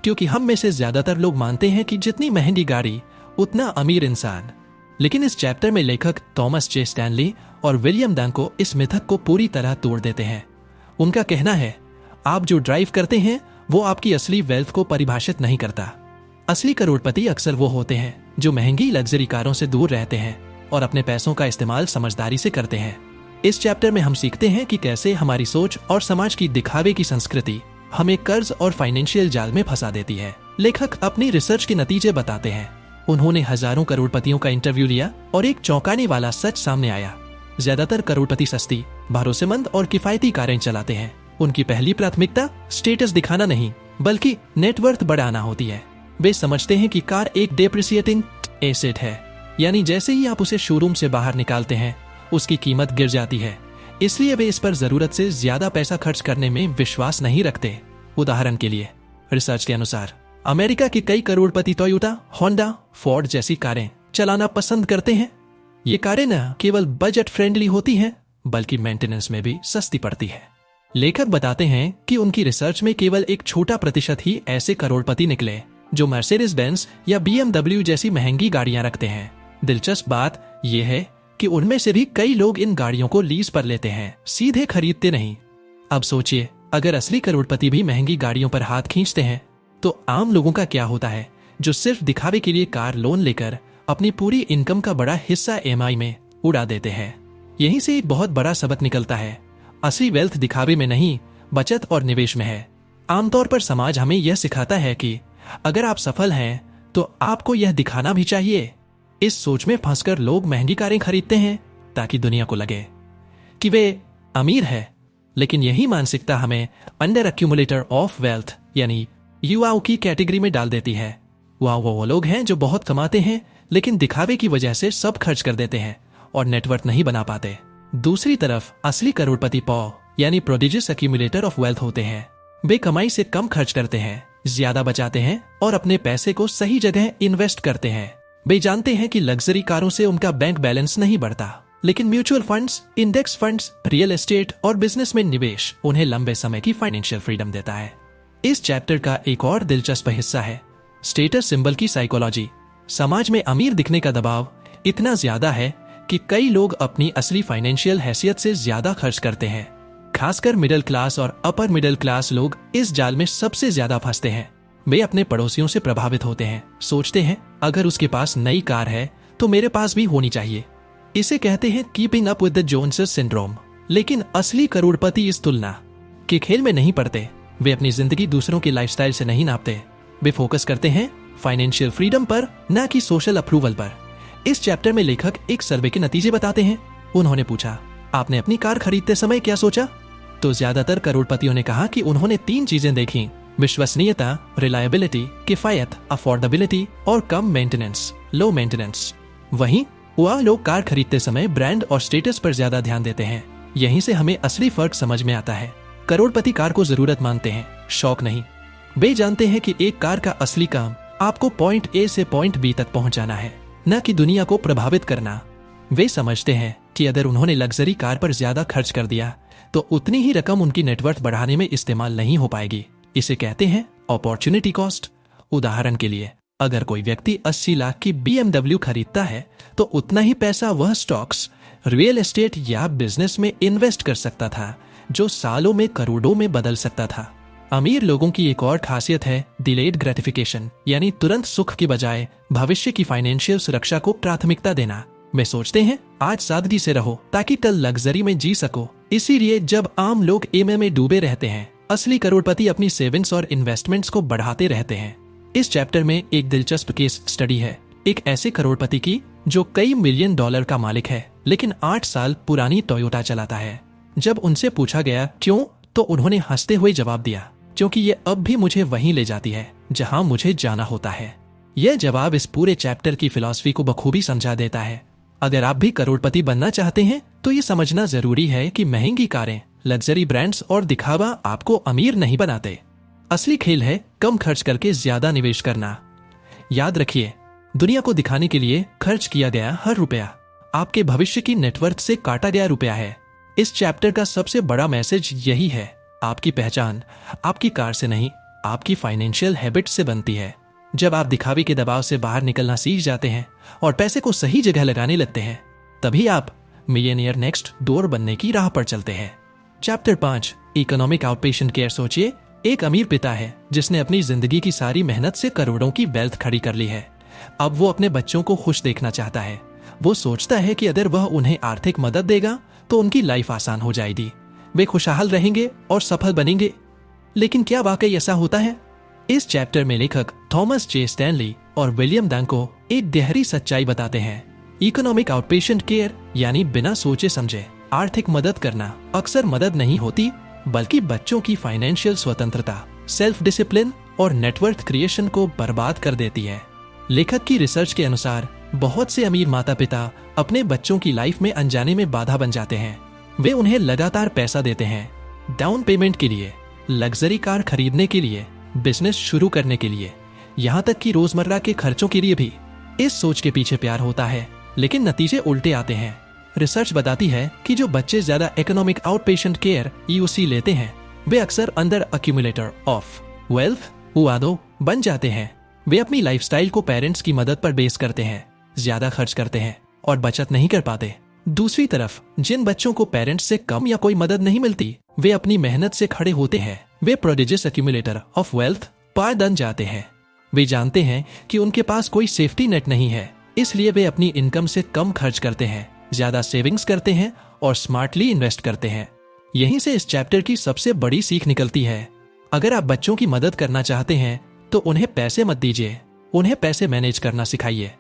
क्योंकि हम में से ज्यादातर लोग मानते हैं कि जितनी महंगी गाड़ी उतना अमीर इंसान। लेकिन इस चैप्टर में लेखक थॉमस जे स्टैनली और विलियम डंको इस मिथक को पूरी तरह तोड़ देते हैं। उनका कहना है, आप जो ड्राइव करते हैं वो आपकी असली वेल्थ को परिभाषित नहीं करता। असली करोड़पति अक्सर वो होते हैं जो महंगी लग्जरी कारों से दूर रहते हैं और अपने पैसों का इस्तेमाल समझदारी से करते हैं। इस चैप्टर में हम सीखते हैं कि कैसे हमारी सोच और समाज की दिखावे की संस्कृति हमें कर्ज और फाइनेंशियल जाल में फंसा देती है। लेखक अपनी रिसर्च के नतीजे बताते हैं। उन्होंने हजारों करोड़पतियों का इंटरव्यू लिया और एक चौंकाने वाला सच सामने आया। ज्यादातर करोड़पति सस्ती, भरोसेमंद और किफायती कारें चलाते हैं। उनकी पहली प्राथमिकता स्टेटस दिखाना नहीं, बल्कि नेटवर्थ बढ़ाना होती है। वे समझते हैं कि कार एक डेप्रिसिएटिंग एसेट है, यानी जैसे ही आप उसे शोरूम से बाहर निकालते हैं, उसकी कीमत गिर जाती है। इसलिए वे इस पर जरूरत से ज्यादा पैसा खर्च करने में विश्वास नहीं रखते। उदाहरण के लिए, रिसर्च के अनुसार अमेरिका के कई करोड़पति टोयोटा, होंडा, फोर्ड जैसी कारें चलाना पसंद करते हैं। ये कारें न केवल बजट फ्रेंडली होती हैं, बल्कि मेंटेनेंस में भी सस्ती पड़ती है। लेखक बताते हैं कि उनकी रिसर्च में केवल एक छोटा प्रतिशत ही ऐसे करोड़पति निकले जो मर्सिडीज बेंज या BMW जैसी महंगी गाड़ियां रखते हैं। दिलचस्प बात यह है कि उनमें से भी कई लोग इन गाड़ियों को लीज पर लेते हैं, सीधे खरीदते नहीं। अब सोचिए, अगर असली करोड़पति भी महंगी गाड़ियों पर हाथ खींचते हैं, तो आम लोगों का क्या होता है, जो सिर्फ दिखावे के लिए कार लोन लेकर अपनी पूरी इनकम का बड़ा हिस्सा EMI में उड़ा देते हैं। यहीं से एक बहुत बड़ा सबक निकलता है, असली वेल्थ दिखावे में नहीं, बचत और निवेश में है। आमतौर पर समाज हमें यह सिखाता है कि अगर आप सफल हैं तो आपको यह दिखाना भी चाहिए। इस सोच में फंसकर लोग महंगी कारें खरीदते हैं ताकि दुनिया को लगे कि वे अमीर है। लेकिन यही मानसिकता हमें अंडर एक्यूमुलेटर ऑफ वेल्थ यानी युवाओं की कैटेगरी में डाल देती है। वो लोग हैं जो बहुत कमाते हैं लेकिन दिखावे की वजह से सब खर्च कर देते हैं और नेटवर्थ नहीं बना पाते। दूसरी तरफ असली करोड़पति पॉ यानी प्रोडिजियस एक्यूमुलेटर ऑफ वेल्थ होते हैं। वे कमाई से कम खर्च करते हैं, ज्यादा बचाते हैं और अपने पैसे को सही जगह इन्वेस्ट करते हैं। वे जानते हैं कि लग्जरी कारों से उनका बैंक बैलेंस नहीं बढ़ता, लेकिन mutual funds, index funds, real estate और बिजनेस में निवेश उन्हें लंबे समय की फाइनेंशियल फ्रीडम देता है। इस चैप्टर का एक और दिलचस्प हिस्सा है स्टेटस सिंबल की साइकोलॉजी। समाज में अमीर दिखने का दबाव इतना ज्यादा है कि कई लोग अपनी असली फाइनेंशियल हैसियत से ज्यादा खर्च करते हैं। खासकर मिडिल क्लास और अपर मिडिल क्लास लोग इस जाल में सबसे ज्यादा फंसते हैं। वे अपने पड़ोसियों से प्रभावित होते हैं, सोचते हैं अगर उसके पास नई कार है तो मेरे पास भी होनी चाहिए। इसे कहते हैं keeping up with the Joneses syndrome. लेकिन असली करोड़पति इस तुलना के खेल में नहीं पड़ते। वे अपनी जिंदगी दूसरों के लाइफस्टाइल से नहीं नापते। वे फोकस करते हैं फाइनेंशियल फ्रीडम पर, न कि सोशल अप्रूवल पर। इस चैप्टर में लेखक एक सर्वे के नतीजे बताते हैं। उन्होंने पूछा, आपने अपनी कार खरीदते समय क्या सोचा? तो ज्यादातर करोड़पतियों ने कहा कि उन्होंने 3 चीजें देखी: विश्वसनीयता, रिलायबिलिटी, किफायत, अफोर्डेबिलिटी और कम मेंटेनेंस, लो मेंटेनेंस। वहीं वह लोग कार खरीदते समय ब्रांड और स्टेटस पर ज्यादा ध्यान देते हैं। यहीं से हमें असली फर्क समझ में आता है। करोड़पति कार को जरूरत मानते हैं, शौक नहीं। वे जानते हैं कि एक कार का असली काम आपको पॉइंट ए से पॉइंट बी तक पहुंचाना है, न कि दुनिया को प्रभावित करना। वे समझते हैं कि अगर उन्होंने लग्जरी कार पर ज्यादा खर्च कर दिया तो उतनी ही रकम उनकी नेटवर्थ बढ़ाने में इस्तेमाल नहीं हो पाएगी। इसे कहते हैं अपॉर्चुनिटी कॉस्ट। उदाहरण के लिए, अगर कोई व्यक्ति 80 लाख की BMW खरीदता है तो उतना ही पैसा वह स्टॉक्स, रियल एस्टेट या बिजनेस में इन्वेस्ट कर सकता था, जो सालों में करोड़ों में बदल सकता था। अमीर लोगों की एक और खासियत है डिलेड ग्रेटिफिकेशन, यानी तुरंत सुख के बजाय भविष्य की फाइनेंशियल सुरक्षा को प्राथमिकता देना। वे सोचते हैं आज सादगी से रहो ताकि कल लग्जरी में जी सको। इसीलिए जब आम लोग ईएमआई में डूबे रहते हैं, असली करोड़पति अपनी सेविंग्स और इन्वेस्टमेंट्स को बढ़ाते रहते हैं। इस चैप्टर में एक दिलचस्प केस स्टडी है, एक ऐसे करोड़पति की जो कई मिलियन डॉलर का मालिक है लेकिन 8 साल पुरानी टोयोटा चलाता है। जब उनसे पूछा गया क्यों, तो उन्होंने हंसते हुए जवाब दिया, क्योंकि ये अब भी मुझे वहीं ले जाती है जहां मुझे जाना होता है। यह जवाब इस पूरे चैप्टर की फिलॉसफी को बखूबी समझा देता है। अगर आप भी करोड़पति बनना चाहते हैं तो ये समझना जरूरी है कि महंगी कारें, लग्जरी ब्रांड्स और दिखावा आपको अमीर नहीं बनाते। असली खेल है कम खर्च करके ज्यादा निवेश करना। याद रखिए, दुनिया को दिखाने के लिए खर्च किया गया हर रुपया आपके भविष्य की नेटवर्थ से काटा गया रुपया है। इस चैप्टर का सबसे बड़ा मैसेज यही है, आपकी पहचान आपकी कार से नहीं, आपकी फाइनेंशियल हैबिट से बनती है। जब आप दिखावे के दबाव से बाहर निकलना सीख जाते हैं और पैसे को सही जगह लगाने लगते हैं, तभी आप मिलियनियर नेक्स्ट डोर बनने की राह पर चलते हैं। Chapter 5, economic outpatient care. सोचिए, एक अमीर पिता है जिसने अपनी जिंदगी की सारी मेहनत से करोड़ों की वेल्थ खड़ी कर ली है। अब वो अपने बच्चों को खुश देखना चाहता है। वो सोचता है कि अगर वह उन्हें आर्थिक मदद देगा तो उनकी लाइफ आसान हो जाएगी, वे खुशहाल रहेंगे और सफल बनेंगे। लेकिन क्या वाकई ऐसा होता है? इस चैप्टर में लेखक थॉमस जे स्टैनली और विलियम डंको एक गहरी सच्चाई बताते हैं। इकोनॉमिक आउटपेशेंट केयर यानी बिना सोचे समझे आर्थिक मदद करना अक्सर मदद नहीं होती, बल्कि बच्चों की फाइनेंशियल स्वतंत्रता, सेल्फ डिसिप्लिन और नेटवर्थ क्रिएशन को बर्बाद कर देती है। लेखक की रिसर्च के अनुसार बहुत से अमीर माता पिता अपने बच्चों की लाइफ में अनजाने में बाधा बन जाते हैं। वे उन्हें लगातार पैसा देते हैं, डाउन पेमेंट के लिए, लग्जरी कार खरीदने के लिए, बिजनेस शुरू करने के लिए, यहाँ तक कि रोजमर्रा के खर्चों के लिए भी। इस सोच के पीछे प्यार होता है, लेकिन नतीजे उल्टे आते हैं। रिसर्च बताती है कि जो बच्चे ज्यादा इकोनॉमिक आउटपेशेंट केयर EOC लेते हैं, वे अक्सर अंडर अक्यूमुलेटर ऑफ वेल्थ उआदो बन जाते हैं। वे अपनी लाइफस्टाइल को पेरेंट्स की मदद पर बेस करते हैं, ज्यादा खर्च करते हैं और बचत नहीं कर पाते। दूसरी तरफ जिन बच्चों को पेरेंट्स से कम या कोई मदद नहीं मिलती, वे अपनी मेहनत से खड़े होते हैं। वे प्रोडिजियस अक्यूमुलेटर ऑफ वेल्थ पार बन जाते हैं। वे जानते हैं कि उनके पास कोई सेफ्टी नेट नहीं है, इसलिए वे अपनी इनकम से कम खर्च करते हैं, ज्यादा सेविंग्स करते हैं और स्मार्टली इन्वेस्ट करते हैं। यहीं से इस चैप्टर की सबसे बड़ी सीख निकलती है। अगर आप बच्चों की मदद करना चाहते हैं तो उन्हें पैसे मत दीजिए, उन्हें पैसे मैनेज करना सिखाइए।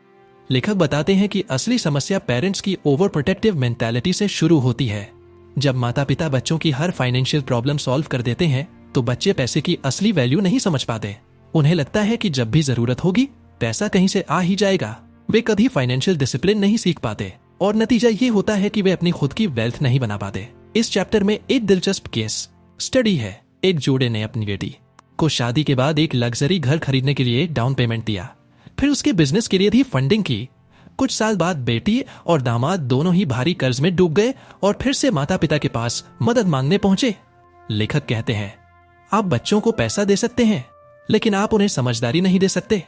लेखक बताते हैं कि असली समस्या पेरेंट्स की ओवर प्रोटेक्टिव मेंटालिटी से शुरू होती है। जब माता पिता बच्चों की हर फाइनेंशियल प्रॉब्लम सॉल्व कर देते हैं तो बच्चे पैसे की असली वैल्यू नहीं समझ पाते। उन्हें लगता है कि जब भी जरूरत होगी पैसा कहीं से आ ही जाएगा। वे कभी फाइनेंशियल डिसिप्लिन नहीं सीख पाते और नतीजा ये होता है कि वे अपनी खुद की वेल्थ नहीं बना पाते। इस चैप्टर में एक दिलचस्प केस स्टडी है। एक जोड़े ने अपनी बेटी को शादी के बाद एक लग्जरी घर खरीदने के लिए डाउन पेमेंट दिया, फिर उसके बिजनेस के लिए भी फंडिंग की। कुछ साल बाद बेटी और दामाद दोनों ही भारी कर्ज में डूब गए और फिर से माता पिता के पास मदद मांगने पहुंचे। लेखक कहते हैं, आप बच्चों को पैसा दे सकते हैं लेकिन आप उन्हें समझदारी नहीं दे सकते।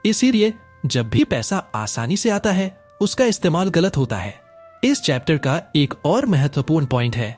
इसीलिए जब भी पैसा आसानी से आता है उसका इस्तेमाल गलत होता है। इस चैप्टर का एक और महत्वपूर्ण पॉइंट है,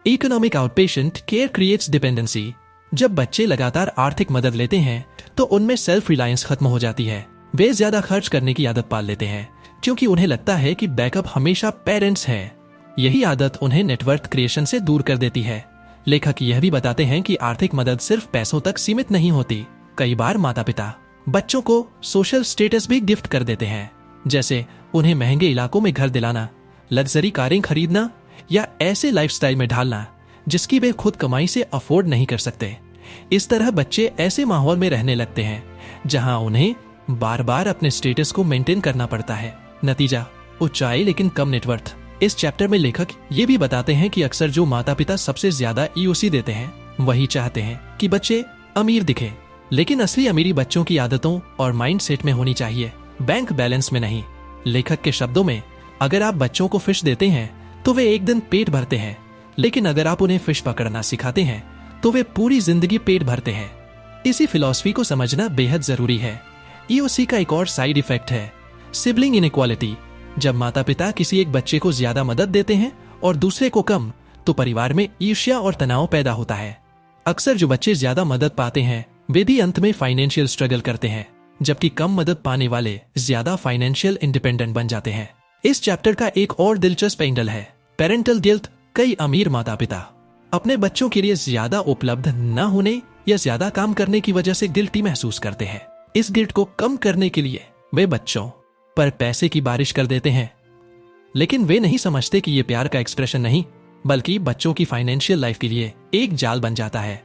economic outpatient care creates dependency. जब बच्चे लगातार आर्थिक मदद लेते हैं तो उनमें सेल्फ रिलायंस खत्म हो जाती है। वे ज्यादा खर्च करने की आदत पाल लेते हैं क्योंकि उन्हें लगता है कि बैकअप हमेशा पेरेंट्स हैं। यही आदत उन्हें नेटवर्थ क्रिएशन से दूर कर देती है। लेखक यह भी बताते हैं कि आर्थिक मदद सिर्फ पैसों तक सीमित नहीं होती। कई बार माता पिता बच्चों को सोशल स्टेटस भी गिफ्ट कर देते हैं, जैसे उन्हें महंगे इलाकों में घर दिलाना, लग्जरी कारें खरीदना या ऐसे लाइफस्टाइल में ढालना जिसकी वे खुद कमाई से अफोर्ड नहीं कर सकते। इस तरह बच्चे ऐसे माहौल में रहने लगते हैं जहां उन्हें बार बार अपने स्टेटस को मेंटेन करना पड़ता है। नतीजा, ऊंचाई लेकिन कम नेटवर्थ। इस चैप्टर में लेखक ये भी बताते हैं कि अक्सर जो माता पिता सबसे ज्यादा ईओसी देते हैं वही चाहते हैं कि बच्चे अमीर दिखें, लेकिन असली अमीरी बच्चों की आदतों और माइंडसेट में होनी चाहिए, बैंक बैलेंस में नहीं। लेखक के शब्दों में, अगर आप बच्चों को फिश देते हैं तो वे एक दिन पेट भरते हैं, लेकिन अगर आप उन्हें फिश पकड़ना सिखाते हैं तो वे पूरी जिंदगी पेट भरते हैं। इसी फिलॉसफी को समझना बेहद जरूरी है। ईओसी का एक और साइड इफेक्ट है सिबलिंग इनइक्वालिटी। जब माता पिता किसी एक बच्चे को ज्यादा मदद देते हैं और दूसरे को कम, तो परिवार में ईर्ष्या और तनाव पैदा होता है। अक्सर जो बच्चे ज्यादा मदद पाते हैं वे भी अंत में फाइनेंशियल स्ट्रगल करते हैं, जबकि कम मदद पाने वाले ज्यादा फाइनेंशियल इंडिपेंडेंट बन जाते हैं। इस चैप्टर का एक और दिलचस्प एंगल है पेरेंटल गिल्ट। कई अमीर माता पिता अपने बच्चों के लिए ज्यादा उपलब्ध न होने या ज्यादा काम करने की वजह से गिल्टी महसूस करते हैं। इस गिल्ट को कम करने के लिए वे बच्चों पर पैसे की बारिश कर देते हैं, लेकिन वे नहीं समझते कि ये प्यार का एक्सप्रेशन नहीं बल्कि बच्चों की फाइनेंशियल लाइफ के लिए एक जाल बन जाता है।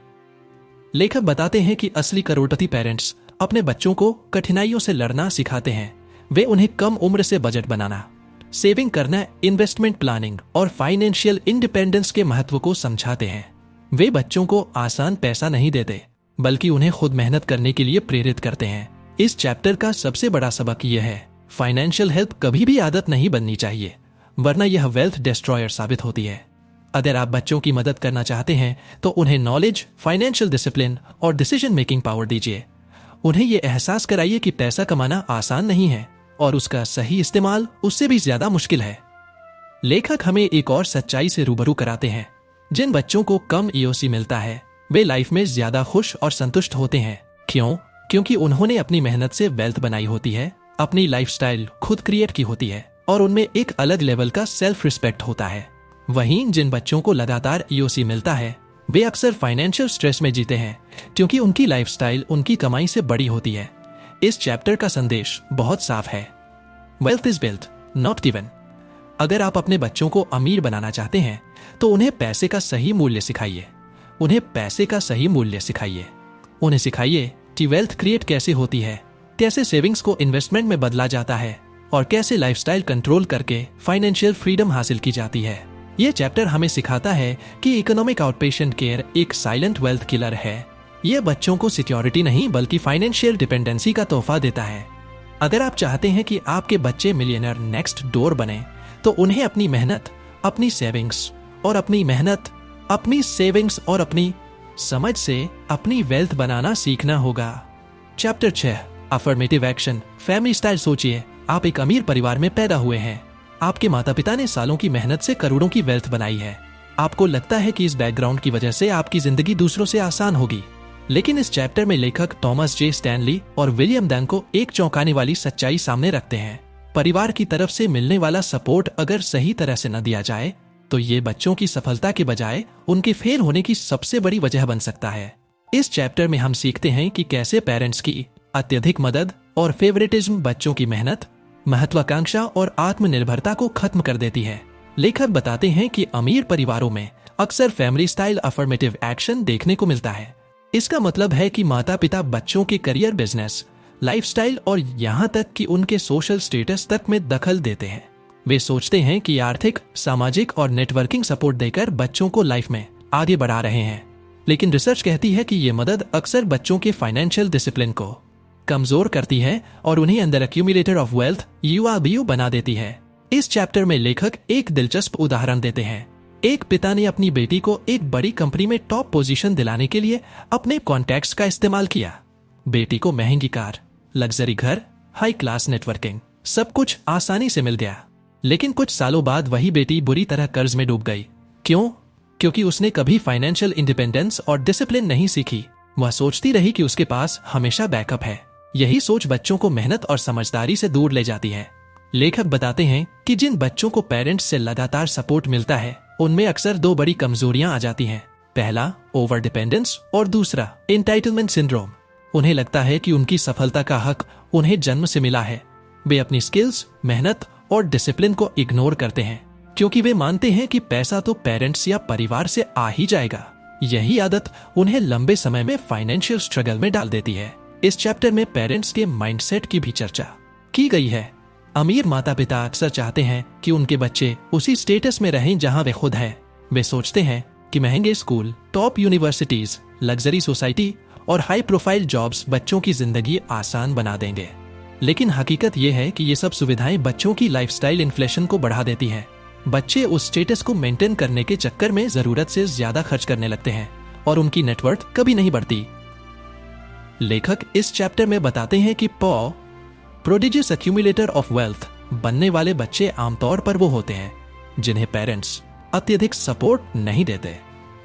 लेखक बताते हैं कि असली करोड़पति पेरेंट्स अपने बच्चों को कठिनाइयों से लड़ना सिखाते हैं। वे उन्हें कम उम्र से बजट बनाना, सेविंग करना, इन्वेस्टमेंट प्लानिंग और फाइनेंशियल इंडिपेंडेंस के महत्व को समझाते हैं। वे बच्चों को आसान पैसा नहीं देते बल्कि उन्हें खुद मेहनत करने के लिए प्रेरित करते हैं। इस चैप्टर का सबसे बड़ा सबक यह है, फाइनेंशियल हेल्प कभी भी आदत नहीं बननी चाहिए, वरना यह वेल्थ डिस्ट्रॉयर साबित होती है। अगर आप बच्चों की मदद करना चाहते हैं तो उन्हें नॉलेज, फाइनेंशियल डिसिप्लिन और डिसीजन मेकिंग पावर दीजिए। उन्हें यह एहसास कराइए कि पैसा कमाना आसान नहीं है और उसका सही इस्तेमाल उससे भी ज्यादा मुश्किल है। लेखक हमें एक और सच्चाई से रूबरू कराते हैं, जिन बच्चों को कम ईओसी मिलता है वे लाइफ में ज्यादा खुश और संतुष्ट होते हैं। क्यों? क्योंकि उन्होंने अपनी मेहनत से वेल्थ बनाई होती है, अपनी लाइफस्टाइल खुद क्रिएट की होती है और उनमें एक अलग लेवल का सेल्फ रिस्पेक्ट होता है। वहीं जिन बच्चों को लगातार ईओसी मिलता है वे अक्सर फाइनेंशियल स्ट्रेस में जीते हैं क्योंकि उनकी लाइफस्टाइल उनकी कमाई से बड़ी होती है। इस चैप्टर का संदेश बहुत साफ है, wealth is built not given. अगर आप अपने बच्चों को अमीर बनाना चाहते हैं तो उन्हें पैसे का सही मूल्य सिखाइए। उन्हें पैसे का सही मूल्य सिखाइए। उन्हें सिखाइए कि वेल्थ क्रिएट कैसे होती है, कैसे सेविंग्स को इन्वेस्टमेंट में बदला जाता है और कैसे लाइफस्टाइल कंट्रोल करके फाइनेंशियल फ्रीडम हासिल की जाती है। यह चैप्टर हमें सिखाता है कि इकोनॉमिक आउटपेशेंट केयर एक साइलेंट वेल्थ किलर है। यह बच्चों को सिक्योरिटी नहीं बल्कि फाइनेंशियल डिपेंडेंसी का तोहफा देता है। अगर आप चाहते हैं कि आपके बच्चे मिलियनर नेक्स्ट डोर बने तो उन्हें अपनी मेहनत, अपनी सेविंग्स और अपनी समझ से अपनी वेल्थ बनाना सीखना होगा। Chapter 6 affirmative action, family style. सोचिए, आप एक अमीर परिवार में पैदा हुए हैं। आपके माता पिता ने सालों की मेहनत से करोड़ों की वेल्थ बनाई है। आपको लगता है कि इस बैकग्राउंड की वजह से आपकी जिंदगी दूसरों से आसान होगी, लेकिन इस चैप्टर में लेखक थॉमस जे स्टैनली और विलियम डंग को एक चौंकाने वाली सच्चाई सामने रखते हैं। परिवार की तरफ से मिलने वाला सपोर्ट अगर सही तरह से न दिया जाए तो ये बच्चों की सफलता के बजाय उनके फेल होने की सबसे बड़ी वजह बन सकता है। इस चैप्टर में हम सीखते हैं कि कैसे पेरेंट्स की अत्यधिक मदद और फेवरेटिज्म बच्चों की मेहनत, महत्वाकांक्षा और आत्मनिर्भरता को खत्म कर देती है। लेखक बताते हैं कि अमीर परिवारों में अक्सर फैमिली स्टाइल अफर्मेटिव एक्शन देखने को मिलता है। इसका मतलब है कि माता पिता बच्चों के करियर, बिजनेस, लाइफस्टाइल और यहाँ तक कि उनके सोशल स्टेटस तक में दखल देते हैं। वे सोचते हैं कि आर्थिक, सामाजिक और नेटवर्किंग सपोर्ट देकर बच्चों को लाइफ में आगे बढ़ा रहे हैं, लेकिन रिसर्च कहती है कि ये मदद अक्सर बच्चों के फाइनेंशियल डिसिप्लिन को कमजोर करती है और उन्हें under accumulator of wealth URBU बना देती है। इस चैप्टर में लेखक एक दिलचस्प उदाहरण देते हैं। एक पिता ने अपनी बेटी को एक बड़ी कंपनी में टॉप पोजीशन दिलाने के लिए अपने कॉन्टैक्ट्स का इस्तेमाल किया। बेटी को महंगी कार, लग्जरी घर, हाई क्लास नेटवर्किंग, सब कुछ आसानी से मिल गया, लेकिन कुछ सालों बाद वही बेटी बुरी तरह कर्ज में डूब गई। क्यों? क्योंकि उसने कभी फाइनेंशियल इंडिपेंडेंस और डिसिप्लिन नहीं सीखी। वह सोचती रही कि उसके पास हमेशा बैकअप है। यही सोच बच्चों को मेहनत और समझदारी से दूर ले जाती है। लेखक बताते हैं कि जिन बच्चों को पेरेंट्स से लगातार सपोर्ट मिलता है उनमें अक्सर दो बड़ी कमजोरियां आ जाती हैं। पहला, ओवर डिपेंडेंस और दूसरा, एंटाइटलमेंट सिंड्रोम। उन्हें लगता है कि उनकी सफलता का हक उन्हें जन्म से मिला है। वे अपनी स्किल्स, मेहनत और डिसिप्लिन को इग्नोर करते हैं। क्योंकि वे मानते हैं कि पैसा तो पेरेंट्स या परिवार से आ ही जाएगा। यही आदत उन्हें लंबे समय में फाइनेंशियल स्ट्रगल में डाल देती है। इस चैप्टर में पेरेंट्स के माइंडसेट की भी चर्चा की गई है। अमीर माता पिता अक्सर चाहते हैं कि उनके बच्चे उसी स्टेटस में रहें जहां वे खुद हैं। वे सोचते हैं कि महंगे school, top universities, luxury society और हाई प्रोफाइल जॉब्स बच्चों की जिंदगी आसान बना देंगे। लेकिन हकीकत यह है कि ये सब सुविधाएं बच्चों की लाइफस्टाइल इन्फ्लेशन को बढ़ा देती हैं। बच्चे उस स्टेटस को मेंटेन करने के चक्कर में जरूरत से ज्यादा खर्च करने लगते हैं और उनकी नेटवर्थ कभी नहीं बढ़ती। लेखक इस चैप्टर में बताते हैं कि प्रोडिजियस एक्यूमुलेटर ऑफ वेल्थ बनने वाले बच्चे आमतौर पर वो होते हैं जिन्हें पेरेंट्स अत्यधिक सपोर्ट नहीं देते।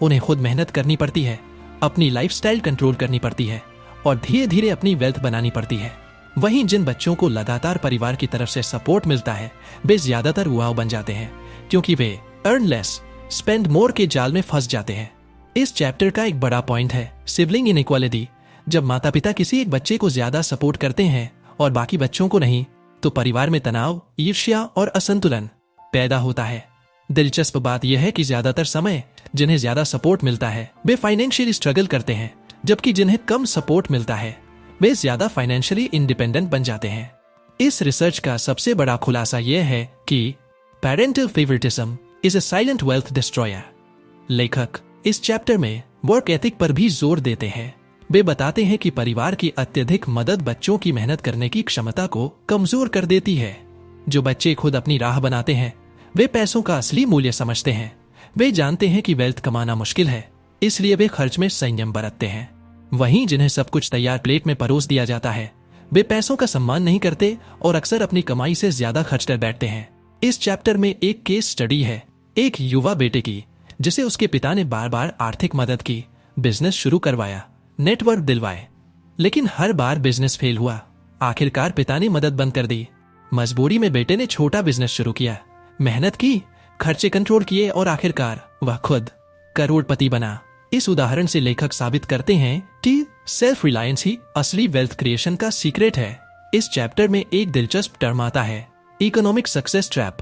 उन्हें खुद मेहनत करनी पड़ती है, अपनी लाइफस्टाइल कंट्रोल करनी पड़ती है और धीरे धीरे अपनी वेल्थ बनानी पड़ती है। वहीं जिन बच्चों को लगातार परिवार की तरफ से सपोर्ट मिलता है वे ज्यादातर उबाऊ बन जाते हैं, क्योंकि वे अर्न लेस स्पेंड मोर के जाल में फंस जाते हैं। इस चैप्टर का एक बड़ा पॉइंट है सिबलिंग इनइक्वालिटी। जब माता पिता किसी एक बच्चे को ज्यादा सपोर्ट करते हैं और बाकी बच्चों को नहीं, तो परिवार में तनाव, ईर्ष्या और असंतुलन पैदा होता है। दिलचस्प बात यह है कि ज्यादातर समय जिन्हें ज्यादा सपोर्ट मिलता है वे फाइनेंशियली स्ट्रगल करते हैं, जबकि जिन्हें कम सपोर्ट मिलता है वे ज्यादा फाइनेंशियली इंडिपेंडेंट बन जाते हैं। इस रिसर्च का सबसे बड़ा खुलासा यह है कि parental favouritism is a silent wealth destroyer. लेखक इस चैप्टर में वर्क एथिक पर भी जोर देते हैं। वे बताते हैं कि परिवार की अत्यधिक मदद बच्चों की मेहनत करने की क्षमता को कमजोर कर देती है। जो बच्चे खुद अपनी राह बनाते हैं वे पैसों का असली मूल्य समझते हैं। वे जानते हैं कि वेल्थ कमाना मुश्किल है, इसलिए वे खर्च में संयम बरतते हैं। वहीं जिन्हें सब कुछ तैयार प्लेट में परोस दिया जाता है वे पैसों का सम्मान नहीं करते और अक्सर अपनी कमाई से ज्यादा खर्च कर बैठते हैं। इस चैप्टर में एक केस स्टडी है एक युवा बेटे की, जिसे उसके पिता ने बार बार आर्थिक मदद की, बिजनेस शुरू करवाया, नेटवर्क दिलवाए, लेकिन हर बार बिजनेस फेल हुआ। आखिरकार पिता ने मदद बंद कर दी। मजबूरी में बेटे ने छोटा बिजनेस शुरू किया, मेहनत की, खर्चे कंट्रोल किए और आखिरकार वह खुद करोड़पति बना। इस उदाहरण से लेखक साबित करते हैं कि सेल्फ रिलायंस ही असली वेल्थ क्रिएशन का सीक्रेट है। इस चैप्टर में एक दिलचस्प टर्म आता है इकोनॉमिक सक्सेस ट्रैप।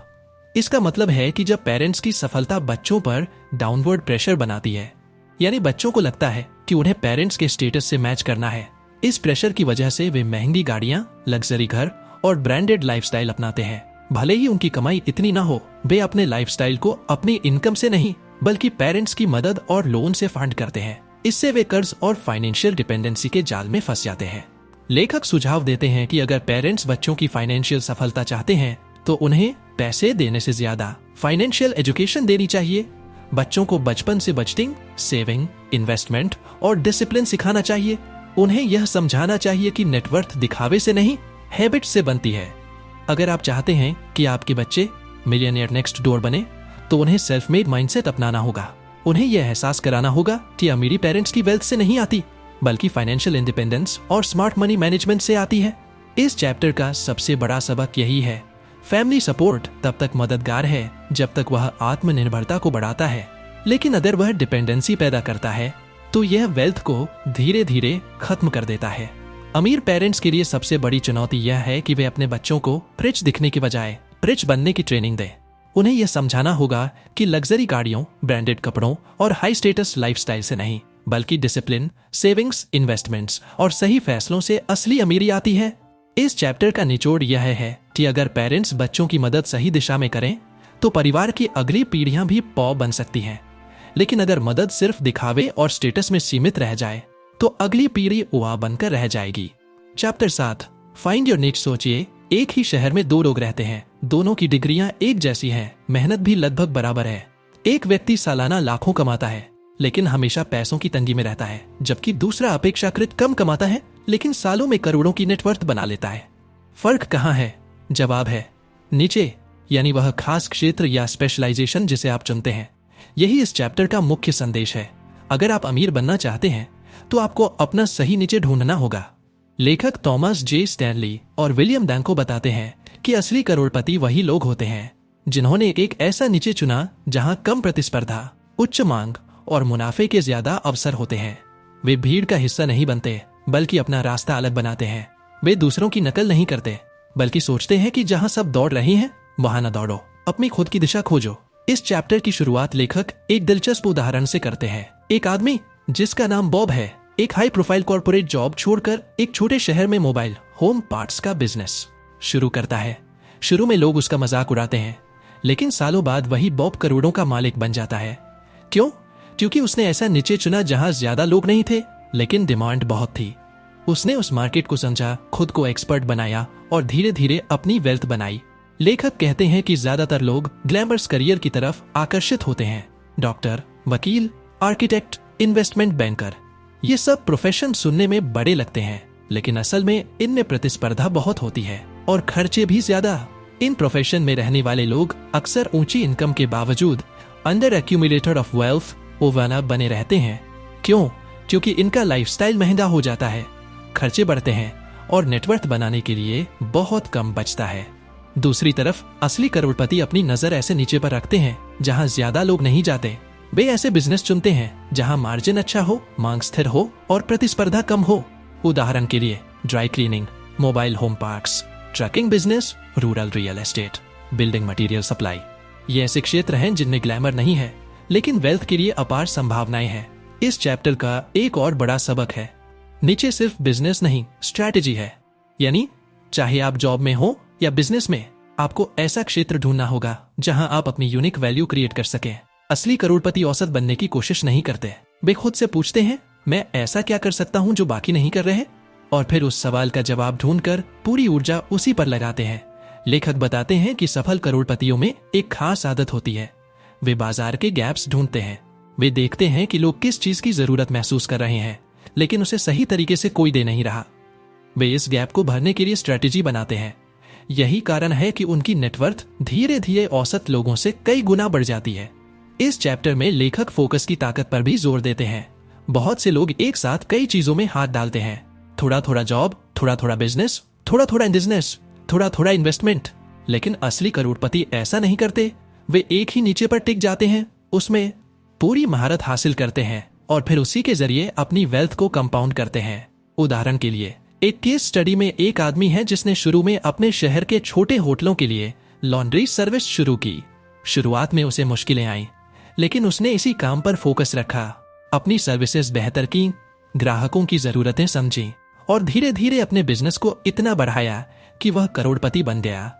इसका मतलब है कि जब पेरेंट्स की सफलता बच्चों पर डाउनवर्ड प्रेशर बनाती है, यानी बच्चों को लगता है कि उन्हें पेरेंट्स के स्टेटस से मैच करना है। इस प्रेशर की वजह से वे महंगी गाड़ियां, लग्जरी घर और ब्रांडेड लाइफस्टाइल अपनाते हैं। भले ही उनकी कमाई इतनी ना हो, वे अपने लाइफस्टाइल को अपनी इनकम से नहीं बल्कि पेरेंट्स की मदद और लोन से फंड करते हैं। इससे वे कर्ज और फाइनेंशियल डिपेंडेंसी के जाल में फंस जाते हैं। लेखक सुझाव देते हैं कि अगर पेरेंट्स बच्चों की फाइनेंशियल सफलता चाहते हैं तो उन्हें पैसे देने से ज्यादा फाइनेंशियल एजुकेशन देनी चाहिए। बच्चों को बचपन से बजटिंग, सेविंग, इन्वेस्टमेंट और डिसिप्लिन सिखाना चाहिए। उन्हें यह समझाना चाहिए कि नेटवर्थ दिखावे से नहीं, हैबिट से बनती है। अगर आप चाहते हैं कि आपके बच्चे मिलियनियर नेक्स्ट डोर बने तो उन्हें सेल्फ मेड माइंडसेट अपनाना होगा। उन्हें यह एहसास कराना होगा कि अमीरी पेरेंट्स की वेल्थ से नहीं आती बल्कि फाइनेंशियल इंडिपेंडेंस और स्मार्ट मनी मैनेजमेंट से आती है। इस चैप्टर का सबसे बड़ा सबक यही है, फैमिली सपोर्ट तब तक मददगार है जब तक वह आत्मनिर्भरता को बढ़ाता है, लेकिन अगर वह डिपेंडेंसी पैदा करता है तो यह वेल्थ को धीरे धीरे खत्म कर देता है। अमीर पेरेंट्स के लिए सबसे बड़ी चुनौती यह है कि वे अपने बच्चों को रिच दिखने की बजाय रिच बनने की ट्रेनिंग दें। उन्हें यह समझाना होगा कि लग्जरी गाड़ियों, ब्रांडेड कपड़ों और हाई स्टेटस लाइफस्टाइल से नहीं बल्कि डिसिप्लिन, सेविंग्स, इन्वेस्टमेंट्स और सही फैसलों से असली अमीरी आती है। इस चैप्टर का निचोड़ यह है कि अगर पेरेंट्स बच्चों की मदद सही दिशा में करें तो परिवार की अगली पीढ़ियां भी पौ बन सकती हैं, लेकिन अगर मदद सिर्फ दिखावे और स्टेटस में सीमित रह जाए तो अगली पीढ़ी उआ बनकर रह जाएगी। चैप्टर 7 फाइंड योर नीच। सोचिए, एक ही शहर में दो लोग रहते हैं, दोनों की डिग्रियां एक जैसी हैं, मेहनत भी लगभग बराबर है। एक व्यक्ति सालाना लाखों कमाता है लेकिन हमेशा पैसों की तंगी में रहता है, जबकि दूसरा अपेक्षाकृत कम कमाता है लेकिन सालों में करोड़ों की नेटवर्थ बना लेता है। फर्क कहाँ है? जवाब है नीचे, यानी वह खास क्षेत्र या स्पेशलाइजेशन जिसे आप चुनते हैं। यही इस चैप्टर का मुख्य संदेश है। अगर आप अमीर बनना चाहते हैं तो आपको अपना सही नीचे ढूंढना होगा। लेखक थॉमस जे स्टैनली और विलियम डैंको बताते हैं कि असली करोड़पति वही लोग होते हैं जिन्होंने एक ऐसा नीचे चुना जहां कम प्रतिस्पर्धा, उच्च मांग और मुनाफे के ज्यादा अवसर होते हैं। वे भीड़ का हिस्सा नहीं बनते बल्कि अपना रास्ता अलग बनाते हैं। वे दूसरों की नकल नहीं करते बल्कि सोचते हैं कि जहां सब दौड़ रहे हैं वहां न दौड़ो। अपनी खुद की दिशा खोजो। इस चैप्टर की शुरुआत लेखक एक दिलचस्प उदाहरण से करते हैं। एक आदमी जिसका नाम बॉब है, एक हाई प्रोफाइल कॉर्पोरेट जॉब छोड़कर एक छोटे शहर में मोबाइल होम पार्ट्स का बिजनेस शुरू करता है। शुरू में लोग उसका मजाक उड़ाते हैं, लेकिन सालों बाद वही बॉब करोड़ों का मालिक बन जाता है। क्यों? क्योंकि उसने ऐसा नीचे चुना जहां ज्यादा लोग नहीं थे, लेकिन डिमांड बहुत थी। उसने उस मार्केट को समझा, खुद को एक्सपर्ट बनाया और धीरे धीरे अपनी वेल्थ बनाई। लेखक कहते हैं कि ज्यादातर लोग ग्लैमरस करियर की तरफ आकर्षित होते हैं। डॉक्टर, वकील, आर्किटेक्ट, इन्वेस्टमेंट बैंकर, ये सब प्रोफेशन सुनने में बड़े लगते हैं, लेकिन असल में इनमें प्रतिस्पर्धा बहुत होती है और खर्चे भी ज्यादा। इन प्रोफेशन में रहने वाले लोग अक्सर ऊंची इनकम के बावजूद अंडर एक्यूमुलेटर ऑफ वेल्थ ओवाना बने रहते हैं। क्यों? क्योंकि इनका लाइफस्टाइल महंगा हो जाता है, खर्चे बढ़ते हैं और नेटवर्थ बनाने के लिए बहुत कम बचता है। दूसरी तरफ असली करोड़पति अपनी नजर ऐसे नीचे पर रखते हैं जहां ज्यादा लोग नहीं जाते। वे ऐसे बिजनेस चुनते हैं जहां मार्जिन अच्छा हो, मांग स्थिर हो और प्रतिस्पर्धा कम हो। उदाहरण के लिए dry cleaning, mobile home parks, trucking business, rural real estate, building material supply. ये ऐसे क्षेत्र हैं जिनमें ग्लैमर नहीं है, लेकिन वेल्थ के लिए अपार संभावनाएं हैं। इस चैप्टर का एक और बड़ा सबक है, नीचे सिर्फ बिजनेस नहीं, स्ट्रैटेजी है। यानी चाहे आप जॉब में हो या बिजनेस में, आपको ऐसा क्षेत्र ढूंढना होगा जहां आप अपनी यूनिक वैल्यू क्रिएट कर सकें। असली करोड़पति औसत बनने की कोशिश नहीं करते। वे खुद से पूछते हैं, मैं ऐसा क्या कर सकता हूं जो बाकी नहीं कर रहे, और फिर उस सवाल का जवाब ढूंढकर पूरी ऊर्जा उसी पर लगाते हैं। लेखक बताते हैं कि सफल करोड़पतियों में एक खास आदत होती है, वे बाजार के गैप्स ढूंढते हैं। वे देखते हैं कि लोग किस चीज की जरूरत महसूस कर रहे हैं, लेकिन उसे सही तरीके से कोई दे नहीं रहा। वे इस गैप को भरने के लिए स्ट्रेटेजी बनाते हैं। यही कारण है कि उनकी नेटवर्थ धीरे धीरे औसत लोगों से कई गुना बढ़ जाती है। इस चैप्टर में लेखक फोकस की ताकत पर भी जोर देते हैं। बहुत से लोग एक साथ कई चीजों में हाथ डालते हैं, थोड़ा थोड़ा जॉब, थोड़ा थोड़ा बिजनेस, थोड़ा थोड़ा बिजनेस, थोड़ा थोड़ा इन्वेस्टमेंट। लेकिन असली करोड़पति ऐसा नहीं करते। वे एक ही नीचे पर टिक जाते हैं, उसमें पूरी महारत हासिल करते हैं और फिर उसी के जरिए अपनी वेल्थ को कंपाउंड करते हैं। उदाहरण के लिए एक केस स्टडी में एक आदमी है जिसने शुरू में अपने शहर के छोटे होटलों के लिए लॉन्ड्री सर्विस शुरू की। शुरुआत में उसे मुश्किलें आईं, लेकिन उसने इसी काम पर फोकस रखा, अपनी सर्विसेज बेहतर की, ग्राहकों की जरूरतें समझी और धीरे धीरे अपने बिजनेस को इतना बढ़ाया कि वह करोड़पति बन गया।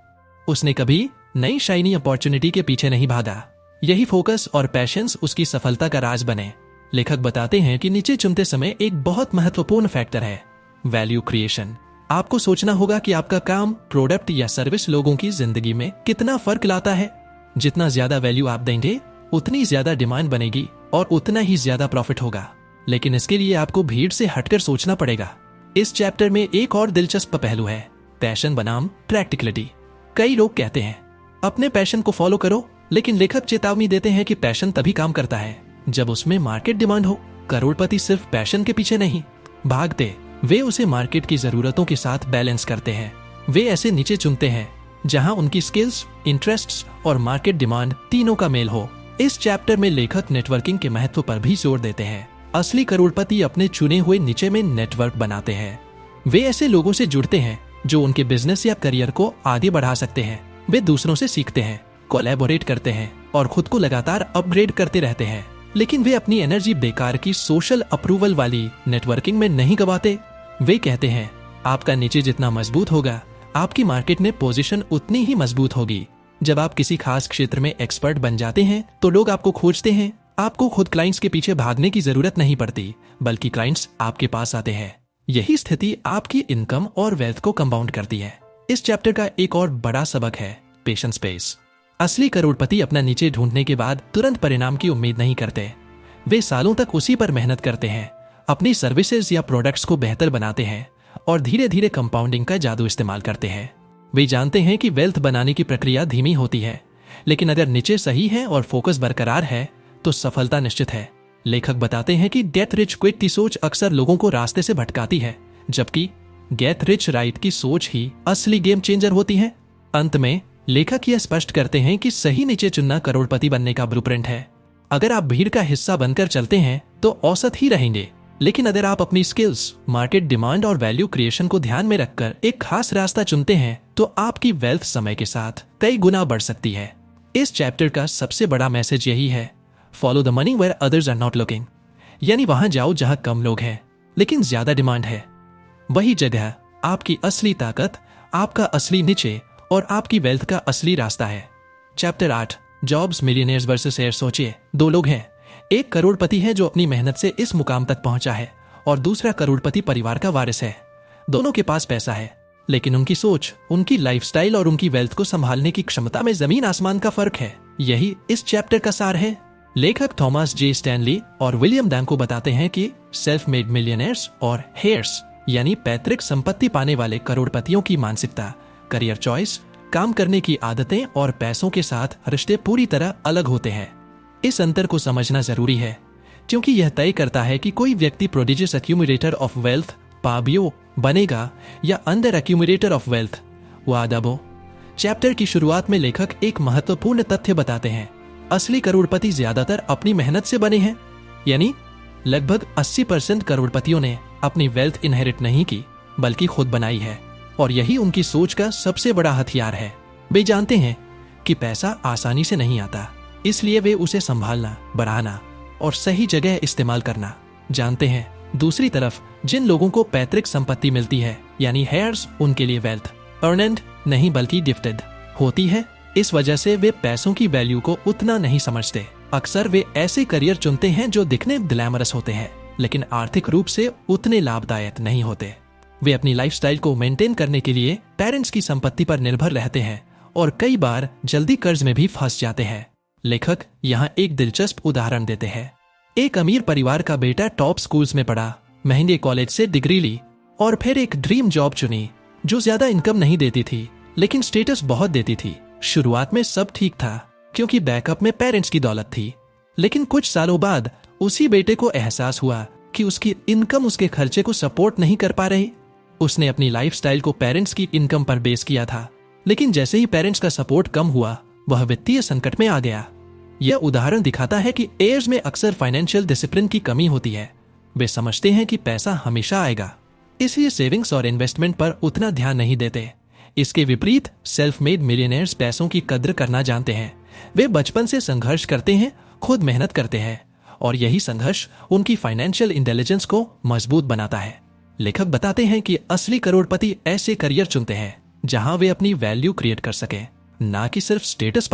उसने कभी नई शाइनी अपॉर्चुनिटी के पीछे नहीं भागा। यही फोकस और पैशंस उसकी सफलता का राज बने। लेखक बताते हैं कि नीचे चुनते समय एक बहुत महत्वपूर्ण फैक्टर है वैल्यू क्रिएशन। आपको सोचना होगा कि आपका काम, प्रोडक्ट या सर्विस लोगों की जिंदगी में कितना फर्क लाता है। जितना ज्यादा वैल्यू आप देंगे, उतनी ज्यादा डिमांड बनेगी और उतना ही ज्यादा प्रॉफिट होगा। लेकिन इसके लिए आपको भीड़ से हटकर सोचना पड़ेगा। इस चैप्टर में एक और दिलचस्प पहलू है पैशन बनाम प्रैक्टिकलिटी। कई लोग कहते हैं अपने पैशन को फॉलो करो, लेकिन लेखक चेतावनी देते हैं कि पैशन तभी काम करता है जब उसमें मार्केट डिमांड हो। करोड़पति सिर्फ पैशन के पीछे नहीं भागते, वे उसे मार्केट की जरूरतों के साथ बैलेंस करते हैं। वे ऐसे नीचे चुनते हैं जहां उनकी स्किल्स, इंटरेस्ट्स और मार्केट डिमांड तीनों का मेल हो। इस चैप्टर में लेखक नेटवर्किंग के महत्व पर भी जोर देते हैं। असली करोड़पति अपने चुने हुए नीचे में नेटवर्क बनाते हैं। वे ऐसे लोगों से जुड़ते हैं जो उनके बिजनेस या करियर को आगे बढ़ा सकते हैं। वे दूसरों से सीखते हैं, कोलैबोरेट करते हैं और खुद को लगातार अपग्रेड करते रहते हैं। लेकिन वे अपनी एनर्जी बेकार की सोशल अप्रूवल वाली नेटवर्किंग में नहीं गवाते। वे कहते हैं आपका नीचे जितना मजबूत होगा, आपकी मार्केट में पोजीशन उतनी ही मजबूत होगी। जब आप किसी खास क्षेत्र में एक्सपर्ट बन जाते हैं तो लोग आपको खोजते हैं। आपको खुद क्लाइंट्स के पीछे भागने की जरूरत नहीं पड़ती, बल्कि क्लाइंट्स आपके पास आते हैं। यही स्थिति आपकी इनकम और वेल्थ को कंपाउंड करती है। इस चैप्टर का एक और बड़ा सबक है पेशेंस पेस। असली करोड़पति अपना नीचे ढूंढने के बाद तुरंत परिणाम की उम्मीद नहीं करते। वे सालों तक उसी पर मेहनत करते हैं, अपनी सर्विसेज या प्रोडक्ट्स को बेहतर बनाते हैं और धीरे धीरे कंपाउंडिंग का जादू इस्तेमाल करते हैं। वे जानते हैं कि वेल्थ बनाने की प्रक्रिया धीमी होती है, लेकिन अगर नीचे सही है और फोकस बरकरार है तो सफलता निश्चित है। लेखक बताते हैं कि गेट रिच क्विक की सोच अक्सर लोगों को रास्ते से भटकाती है, जबकि गेट रिच राइट की सोच ही असली गेम चेंजर होती है। अंत में लेखक यह स्पष्ट करते हैं कि सही नीचे चुनना करोड़पति बनने का ब्लूप्रिंट है। अगर आप भीड़ का हिस्सा बनकर चलते हैं तो औसत ही रहेंगे, लेकिन अगर आप अपनी स्किल्स, मार्केट डिमांड और वैल्यू क्रिएशन को ध्यान में रखकर एक खास रास्ता चुनते हैं तो आपकी वेल्थ समय के साथ कई गुना बढ़ सकती है। इस चैप्टर का सबसे बड़ा मैसेज यही है, follow the money where others are not looking. यानी वहां जाओ जहां कम लोग हैं लेकिन ज्यादा डिमांड है। वही जगह आपकी असली ताकत, आपका असली निचे और आपकी वेल्थ का असली रास्ता है। Chapter 8, jobs, millionaires versus hairs. सोचिए, दो लोग हैं, एक करोड़पति है जो अपनी मेहनत से इस मुकाम तक पहुंचा है और दूसरा करोड़पति परिवार का वारिस है। दोनों के पास पैसा है लेकिन उनकी सोच, उनकी लाइफस्टाइल और उनकी वेल्थ को संभालने की क्षमता में जमीन आसमान का फर्क है। यही इस चैप्टर का सार है। लेखक थॉमस जे स्टैनली और विलियम डैंको बताते हैं कि सेल्फ मेड मिलियनेयर्स और हेयर्स यानी पैतृक संपत्ति पाने वाले करोड़पतियों की मानसिकता, करियर चॉइस, काम करने की आदतें और पैसों के साथ रिश्ते पूरी तरह अलग होते हैं। इस अंतर को समझना जरूरी है क्योंकि यह तय करता है कि कोई व्यक्ति प्रोडिजियस एक्यूमुलेटर ऑफ वेल्थ पाबियो बनेगा या अंडर एक्यूमुलेटर ऑफ वेल्थ वादाबो। चैप्टर की शुरुआत में लेखक एक महत्वपूर्ण तथ्य बताते हैं, असली करोड़पति ज्यादातर अपनी मेहनत से बने हैं। यानी लगभग 80% करोड़पतियों ने अपनी वेल्थ इनहेरिट नहीं की बल्कि खुद बनाई है और यही उनकी सोच का सबसे बड़ा हथियार है। वे जानते हैं कि पैसा आसानी से नहीं आता, इसलिए वे उसे संभालना, बढ़ाना और सही जगह इस्तेमाल करना जानते हैं। दूसरी तरफ जिन लोगों को पैतृक संपत्ति मिलती है यानी हेयर्स, उनके लिए वेल्थ अर्नड नहीं बल्कि गिफ्टेड होती है। इस वजह से वे पैसों की वैल्यू को उतना नहीं समझते। अक्सर वे ऐसे करियर चुनते हैं जो दिखने ग्लैमरस होते हैं लेकिन आर्थिक रूप से उतने लाभदायक नहीं होते। वे अपनी लाइफस्टाइल को मेंटेन करने के लिए पेरेंट्स की संपत्ति पर निर्भर रहते हैं और कई बार जल्दी कर्ज में भी फंस जाते हैं। लेखक यहाँ एक दिलचस्प उदाहरण देते हैं। एक अमीर परिवार का बेटा टॉप स्कूल्स में पढ़ा, महंगे कॉलेज से डिग्री ली और फिर एक ड्रीम जॉब चुनी जो ज्यादा इनकम नहीं देती थी लेकिन स्टेटस बहुत देती थी। शुरुआत में सब ठीक था क्योंकि बैकअप में पेरेंट्स की दौलत थी, लेकिन कुछ सालों बाद उसी बेटे को एहसास हुआ कि उसकी इनकम उसके खर्चे को सपोर्ट नहीं कर पा रही। उसने अपनी लाइफस्टाइल को पेरेंट्स की इनकम पर बेस किया था, लेकिन जैसे ही पेरेंट्स का सपोर्ट कम हुआ वह वित्तीय संकट में आ गया। यह उदाहरण दिखाता है कि एयर्स में अक्सर फाइनेंशियल डिसिप्लिन की कमी होती है। वे समझते हैं कि पैसा हमेशा आएगा, इसलिए सेविंग्स और इन्वेस्टमेंट पर उतना ध्यान नहीं देते। इसके विपरीत सेल्फ मेड मिलियनेयर्स पैसों की कद्र करना जानते हैं। वे बचपन से संघर्ष करते हैं, खुद मेहनत करते हैं और यही संघर्ष उनकी फाइनेंशियल इंटेलिजेंस को मजबूत बनाता है। लेखक बताते हैं कि असली करोड़पति ऐसे करियर चुनते हैं जहां वे अपनी वैल्यू क्रिएट कर सकें, ना कि सिर्फ स्टेटस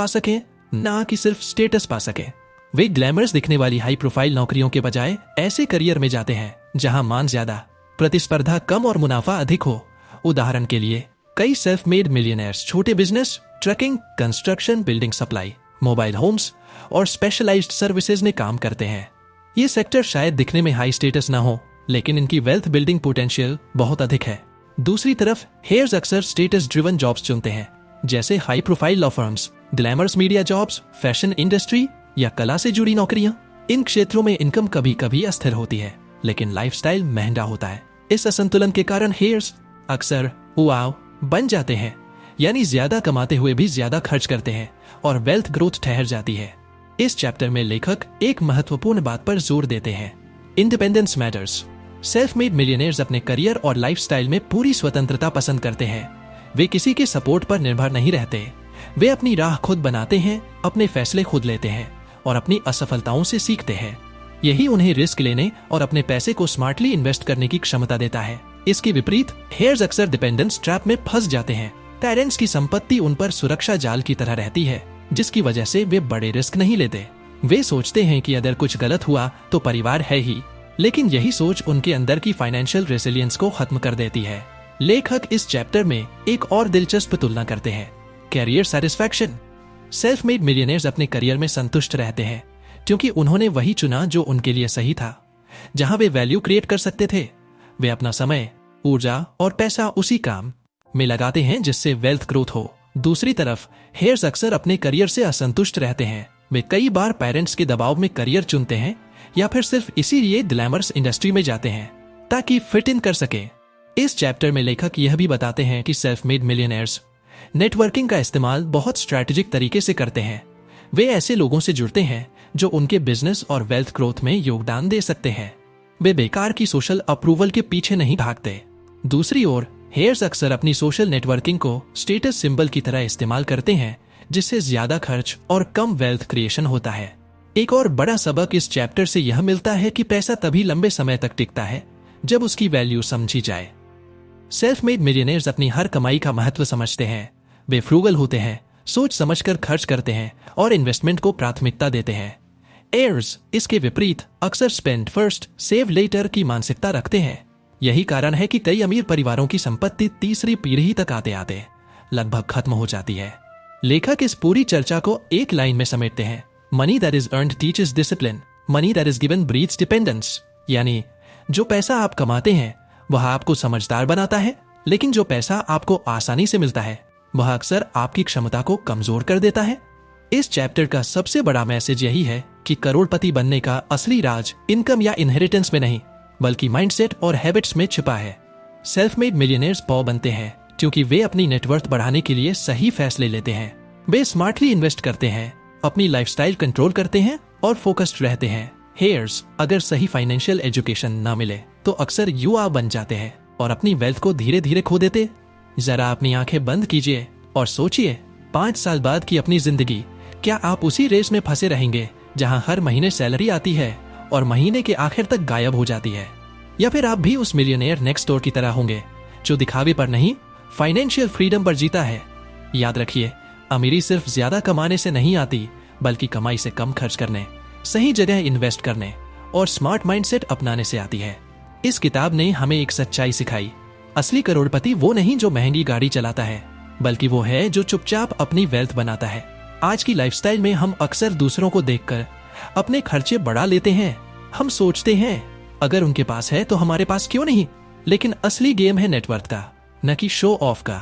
पा सके। वे ग्लैमरस दिखने वाली हाई प्रोफाइल नौकरियों के बजाय ऐसे करियर में जाते हैं जहां मान ज्यादा, प्रतिस्पर्धा कम और मुनाफा अधिक हो। उदाहरण के लिए कई सेल्फ मेड मिलियनेयर्स छोटे business, trucking, construction, building supply, mobile homes और स्पेशलाइज्ड सर्विसेज में काम करते हैं। ये सेक्टर शायद दिखने में हाई स्टेटस ना हो लेकिन इनकी वेल्थ बिल्डिंग पोटेंशियल बहुत अधिक है। दूसरी तरफ हेयर्स अक्सर स्टेटस ड्रिवन जॉब्स चुनते हैं जैसे high profile law firms, glamorous media jobs, fashion industry या कला से जुड़ी नौकरियां। इन क्षेत्रों में इनकम कभी कभी अस्थिर होती है लेकिन लाइफस्टाइल महंगा होता है। इस असंतुलन के कारण हेयर्स अक्सर वाव बन जाते हैं, यानी ज्यादा कमाते हुए भी ज्यादा खर्च करते हैं और वेल्थ ग्रोथ ठहर जाती है। इस चैप्टर में लेखक एक महत्वपूर्ण बात पर जोर देते हैं, independence matters. Self made millionaires अपने करियर और लाइफस्टाइल में पूरी स्वतंत्रता पसंद करते हैं। वे किसी के सपोर्ट पर निर्भर नहीं रहते। वे अपनी राह खुद बनाते हैं, अपने फैसले खुद लेते हैं और अपनी असफलताओं से सीखते हैं। यही उन्हें रिस्क लेने और अपने पैसे को स्मार्टली इन्वेस्ट करने की क्षमता देता है। इसके विपरीत हेयर्स अक्सर डिपेंडेंस ट्रैप में फंस जाते हैं। पेरेंट्स की संपत्ति उन पर सुरक्षा जाल की तरह रहती है जिसकी वजह से वे बड़े रिस्क नहीं लेते। वे सोचते हैं कि अगर कुछ गलत हुआ तो परिवार है ही, लेकिन यही सोच उनके अंदर की फाइनेंशियल रेसिलियंस को खत्म कर देती है। लेखक इस चैप्टर में एक और दिलचस्प तुलना करते हैं, career satisfaction. Self made millionaires अपने करियर में संतुष्ट रहते हैं क्योंकि उन्होंने वही चुना जो उनके लिए सही था, जहां वे वैल्यू क्रिएट कर सकते थे। वे अपना समय, ऊर्जा और पैसा उसी काम में लगाते हैं जिससे वेल्थ ग्रोथ हो। दूसरी तरफ हेयर्स अक्सर अपने करियर से असंतुष्ट रहते हैं। वे कई बार पेरेंट्स के दबाव में करियर चुनते हैं या फिर सिर्फ इसीलिए ग्लैमरस इंडस्ट्री में जाते हैं ताकि फिट इन कर सके। इस चैप्टर में लेखक यह भी बताते हैं कि सेल्फ मेड मिलियनेयर्स नेटवर्किंग का इस्तेमाल बहुत स्ट्रैटेजिक तरीके से करते हैं। वे ऐसे लोगों से जुड़ते हैं जो उनके बिजनेस और वेल्थ ग्रोथ में योगदान दे सकते हैं। वे बेकार की सोशल अप्रूवल के पीछे नहीं भागते। दूसरी ओर हेयर्स अक्सर अपनी सोशल नेटवर्किंग को स्टेटस सिंबल की तरह इस्तेमाल करते हैं जिससे ज्यादा खर्च और कम वेल्थ क्रिएशन होता है। एक और बड़ा सबक इस चैप्टर से यह मिलता है कि पैसा तभी लंबे समय तक टिकता है जब उसकी वैल्यू समझी जाए। सेल्फ मेड मिलियनेयर्स अपनी हर कमाई का महत्व समझते हैं। वे फ्रूगल होते हैं, सोच समझकर खर्च करते हैं और इन्वेस्टमेंट को प्राथमिकता देते हैं। एयर्स इसके विपरीत अक्सर स्पेंड फर्स्ट सेव लेटर की मानसिकता रखते हैं। यही कारण है कि कई अमीर परिवारों की संपत्ति तीसरी पीढ़ी तक आते आते लगभग खत्म हो जाती है। लेखक इस पूरी चर्चा को एक लाइन में समेटते हैं, money that is earned teaches discipline, money that is given breeds dependence. यानी जो पैसा आप कमाते हैं वह आपको समझदार बनाता है, लेकिन जो पैसा आपको आसानी से मिलता है वह अक्सर आपकी क्षमता को कमजोर कर देता है। इस चैप्टर का सबसे बड़ा मैसेज यही है कि करोड़पति बनने का असली राज इनकम या इनहेरिटेंस में नहीं बल्कि माइंडसेट और हैबिट्स में छिपा है। सेल्फ मेड मिलियनेयर्स पाव बनते हैं क्योंकि वे अपनी नेटवर्थ बढ़ाने के लिए सही फैसले लेते हैं। वे स्मार्टली इन्वेस्ट करते हैं, अपनी लाइफस्टाइल कंट्रोल करते हैं और फोकस्ड रहते हैं। हेयर्स अगर सही फाइनेंशियल एजुकेशन ना मिले तो अक्सर युवा बन जाते हैं और अपनी वेल्थ को धीरे धीरे खो देते। जरा अपनी आंखें बंद कीजिए और सोचिए, 5 साल बाद की अपनी जिंदगी, क्या आप उसी रेस में फंसे रहेंगे जहां हर महीने सैलरी आती है और महीने के आखिर तक गायब हो जाती है, या फिर आप भी उस मिलियनेयर नेक्स्ट डोर की तरह होंगे जो दिखावे पर नहीं फाइनेंशियल फ्रीडम पर जीता है। याद रखिए, अमीरी सिर्फ ज्यादा कमाने से नहीं आती बल्कि कमाई से कम खर्च करने, सही जगह इन्वेस्ट करने और स्मार्ट माइंडसेट अपनाने से आती है। इस किताब ने हमें एक सच्चाई सिखाई, असली करोड़पति वो नहीं जो महंगी गाड़ी चलाता है, बल्कि वो है जो चुपचाप अपनी वेल्थ बनाता है। आज की लाइफस्टाइल में हम अक्सर दूसरों को देखकर अपने खर्चे बढ़ा लेते हैं। हम सोचते हैं अगर उनके पास है तो हमारे पास क्यों नहीं, लेकिन असली गेम है नेटवर्थ का, न कि शो ऑफ का।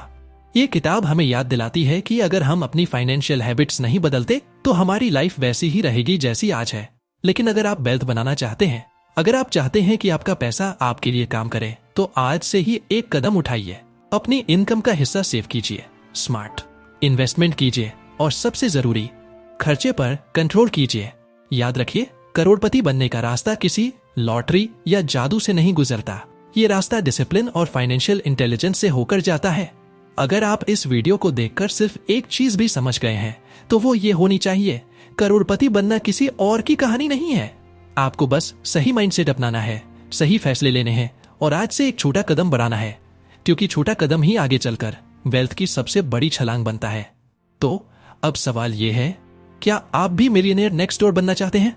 ये किताब हमें याद दिलाती है कि अगर हम अपनी फाइनेंशियल हैबिट्स नहीं बदलते तो हमारी लाइफ वैसी ही रहेगी जैसी आज है। लेकिन अगर आप वेल्थ बनाना चाहते हैं, अगर आप चाहते हैं कि आपका पैसा आपके लिए काम करे, तो आज से ही एक कदम उठाइए। अपनी इनकम का हिस्सा सेव कीजिए, स्मार्ट इन्वेस्टमेंट कीजिए और सबसे जरूरी, खर्चे पर कंट्रोल कीजिए। याद रखिए, करोड़पति बनने का रास्ता किसी लॉटरी या जादू से नहीं गुजरता। ये रास्ता डिसिप्लिन और फाइनेंशियल इंटेलिजेंस से होकर जाता है। अगर आप इस वीडियो को देखकर सिर्फ एक चीज भी समझ गए हैं तो वो ये होनी चाहिए, करोड़पति बनना किसी और की कहानी नहीं है। आपको बस सही माइंडसेट अपनाना है, सही फैसले लेने हैं और आज से एक छोटा कदम बढ़ाना है, क्योंकि छोटा कदम ही आगे चलकर वेल्थ की सबसे बड़ी छलांग बनता है। तो अब सवाल ये है, क्या आप भी मिलियनेयर नेक्स्ट डोर बनना चाहते हैं?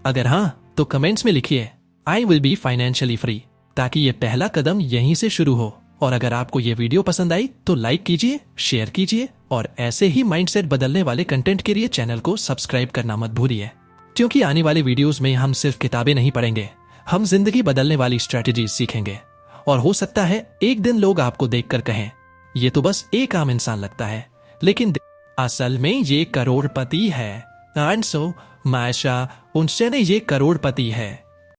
अगर हाँ तो कमेंट्स में लिखिए I will be financially free, ताकि ये पहला कदम यहीं से शुरू हो। और अगर आपको ये वीडियो पसंद आई तो लाइक कीजिए, शेयर कीजिए और ऐसे ही माइंडसेट बदलने वाले कंटेंट के लिए चैनल को सब्सक्राइब करना मत भूलिए, क्योंकि आने वाले वीडियोस में हम सिर्फ किताबें नहीं पढ़ेंगे, हम जिंदगी बदलने वाली स्ट्रेटेजीज सीखेंगे। और हो सकता है एक दिन लोग आपको देखकर कहें, ये तो बस एक आम इंसान लगता है, लेकिन असल में ये करोड़पति है। मायशा उनसे ने ये करोड़पति है।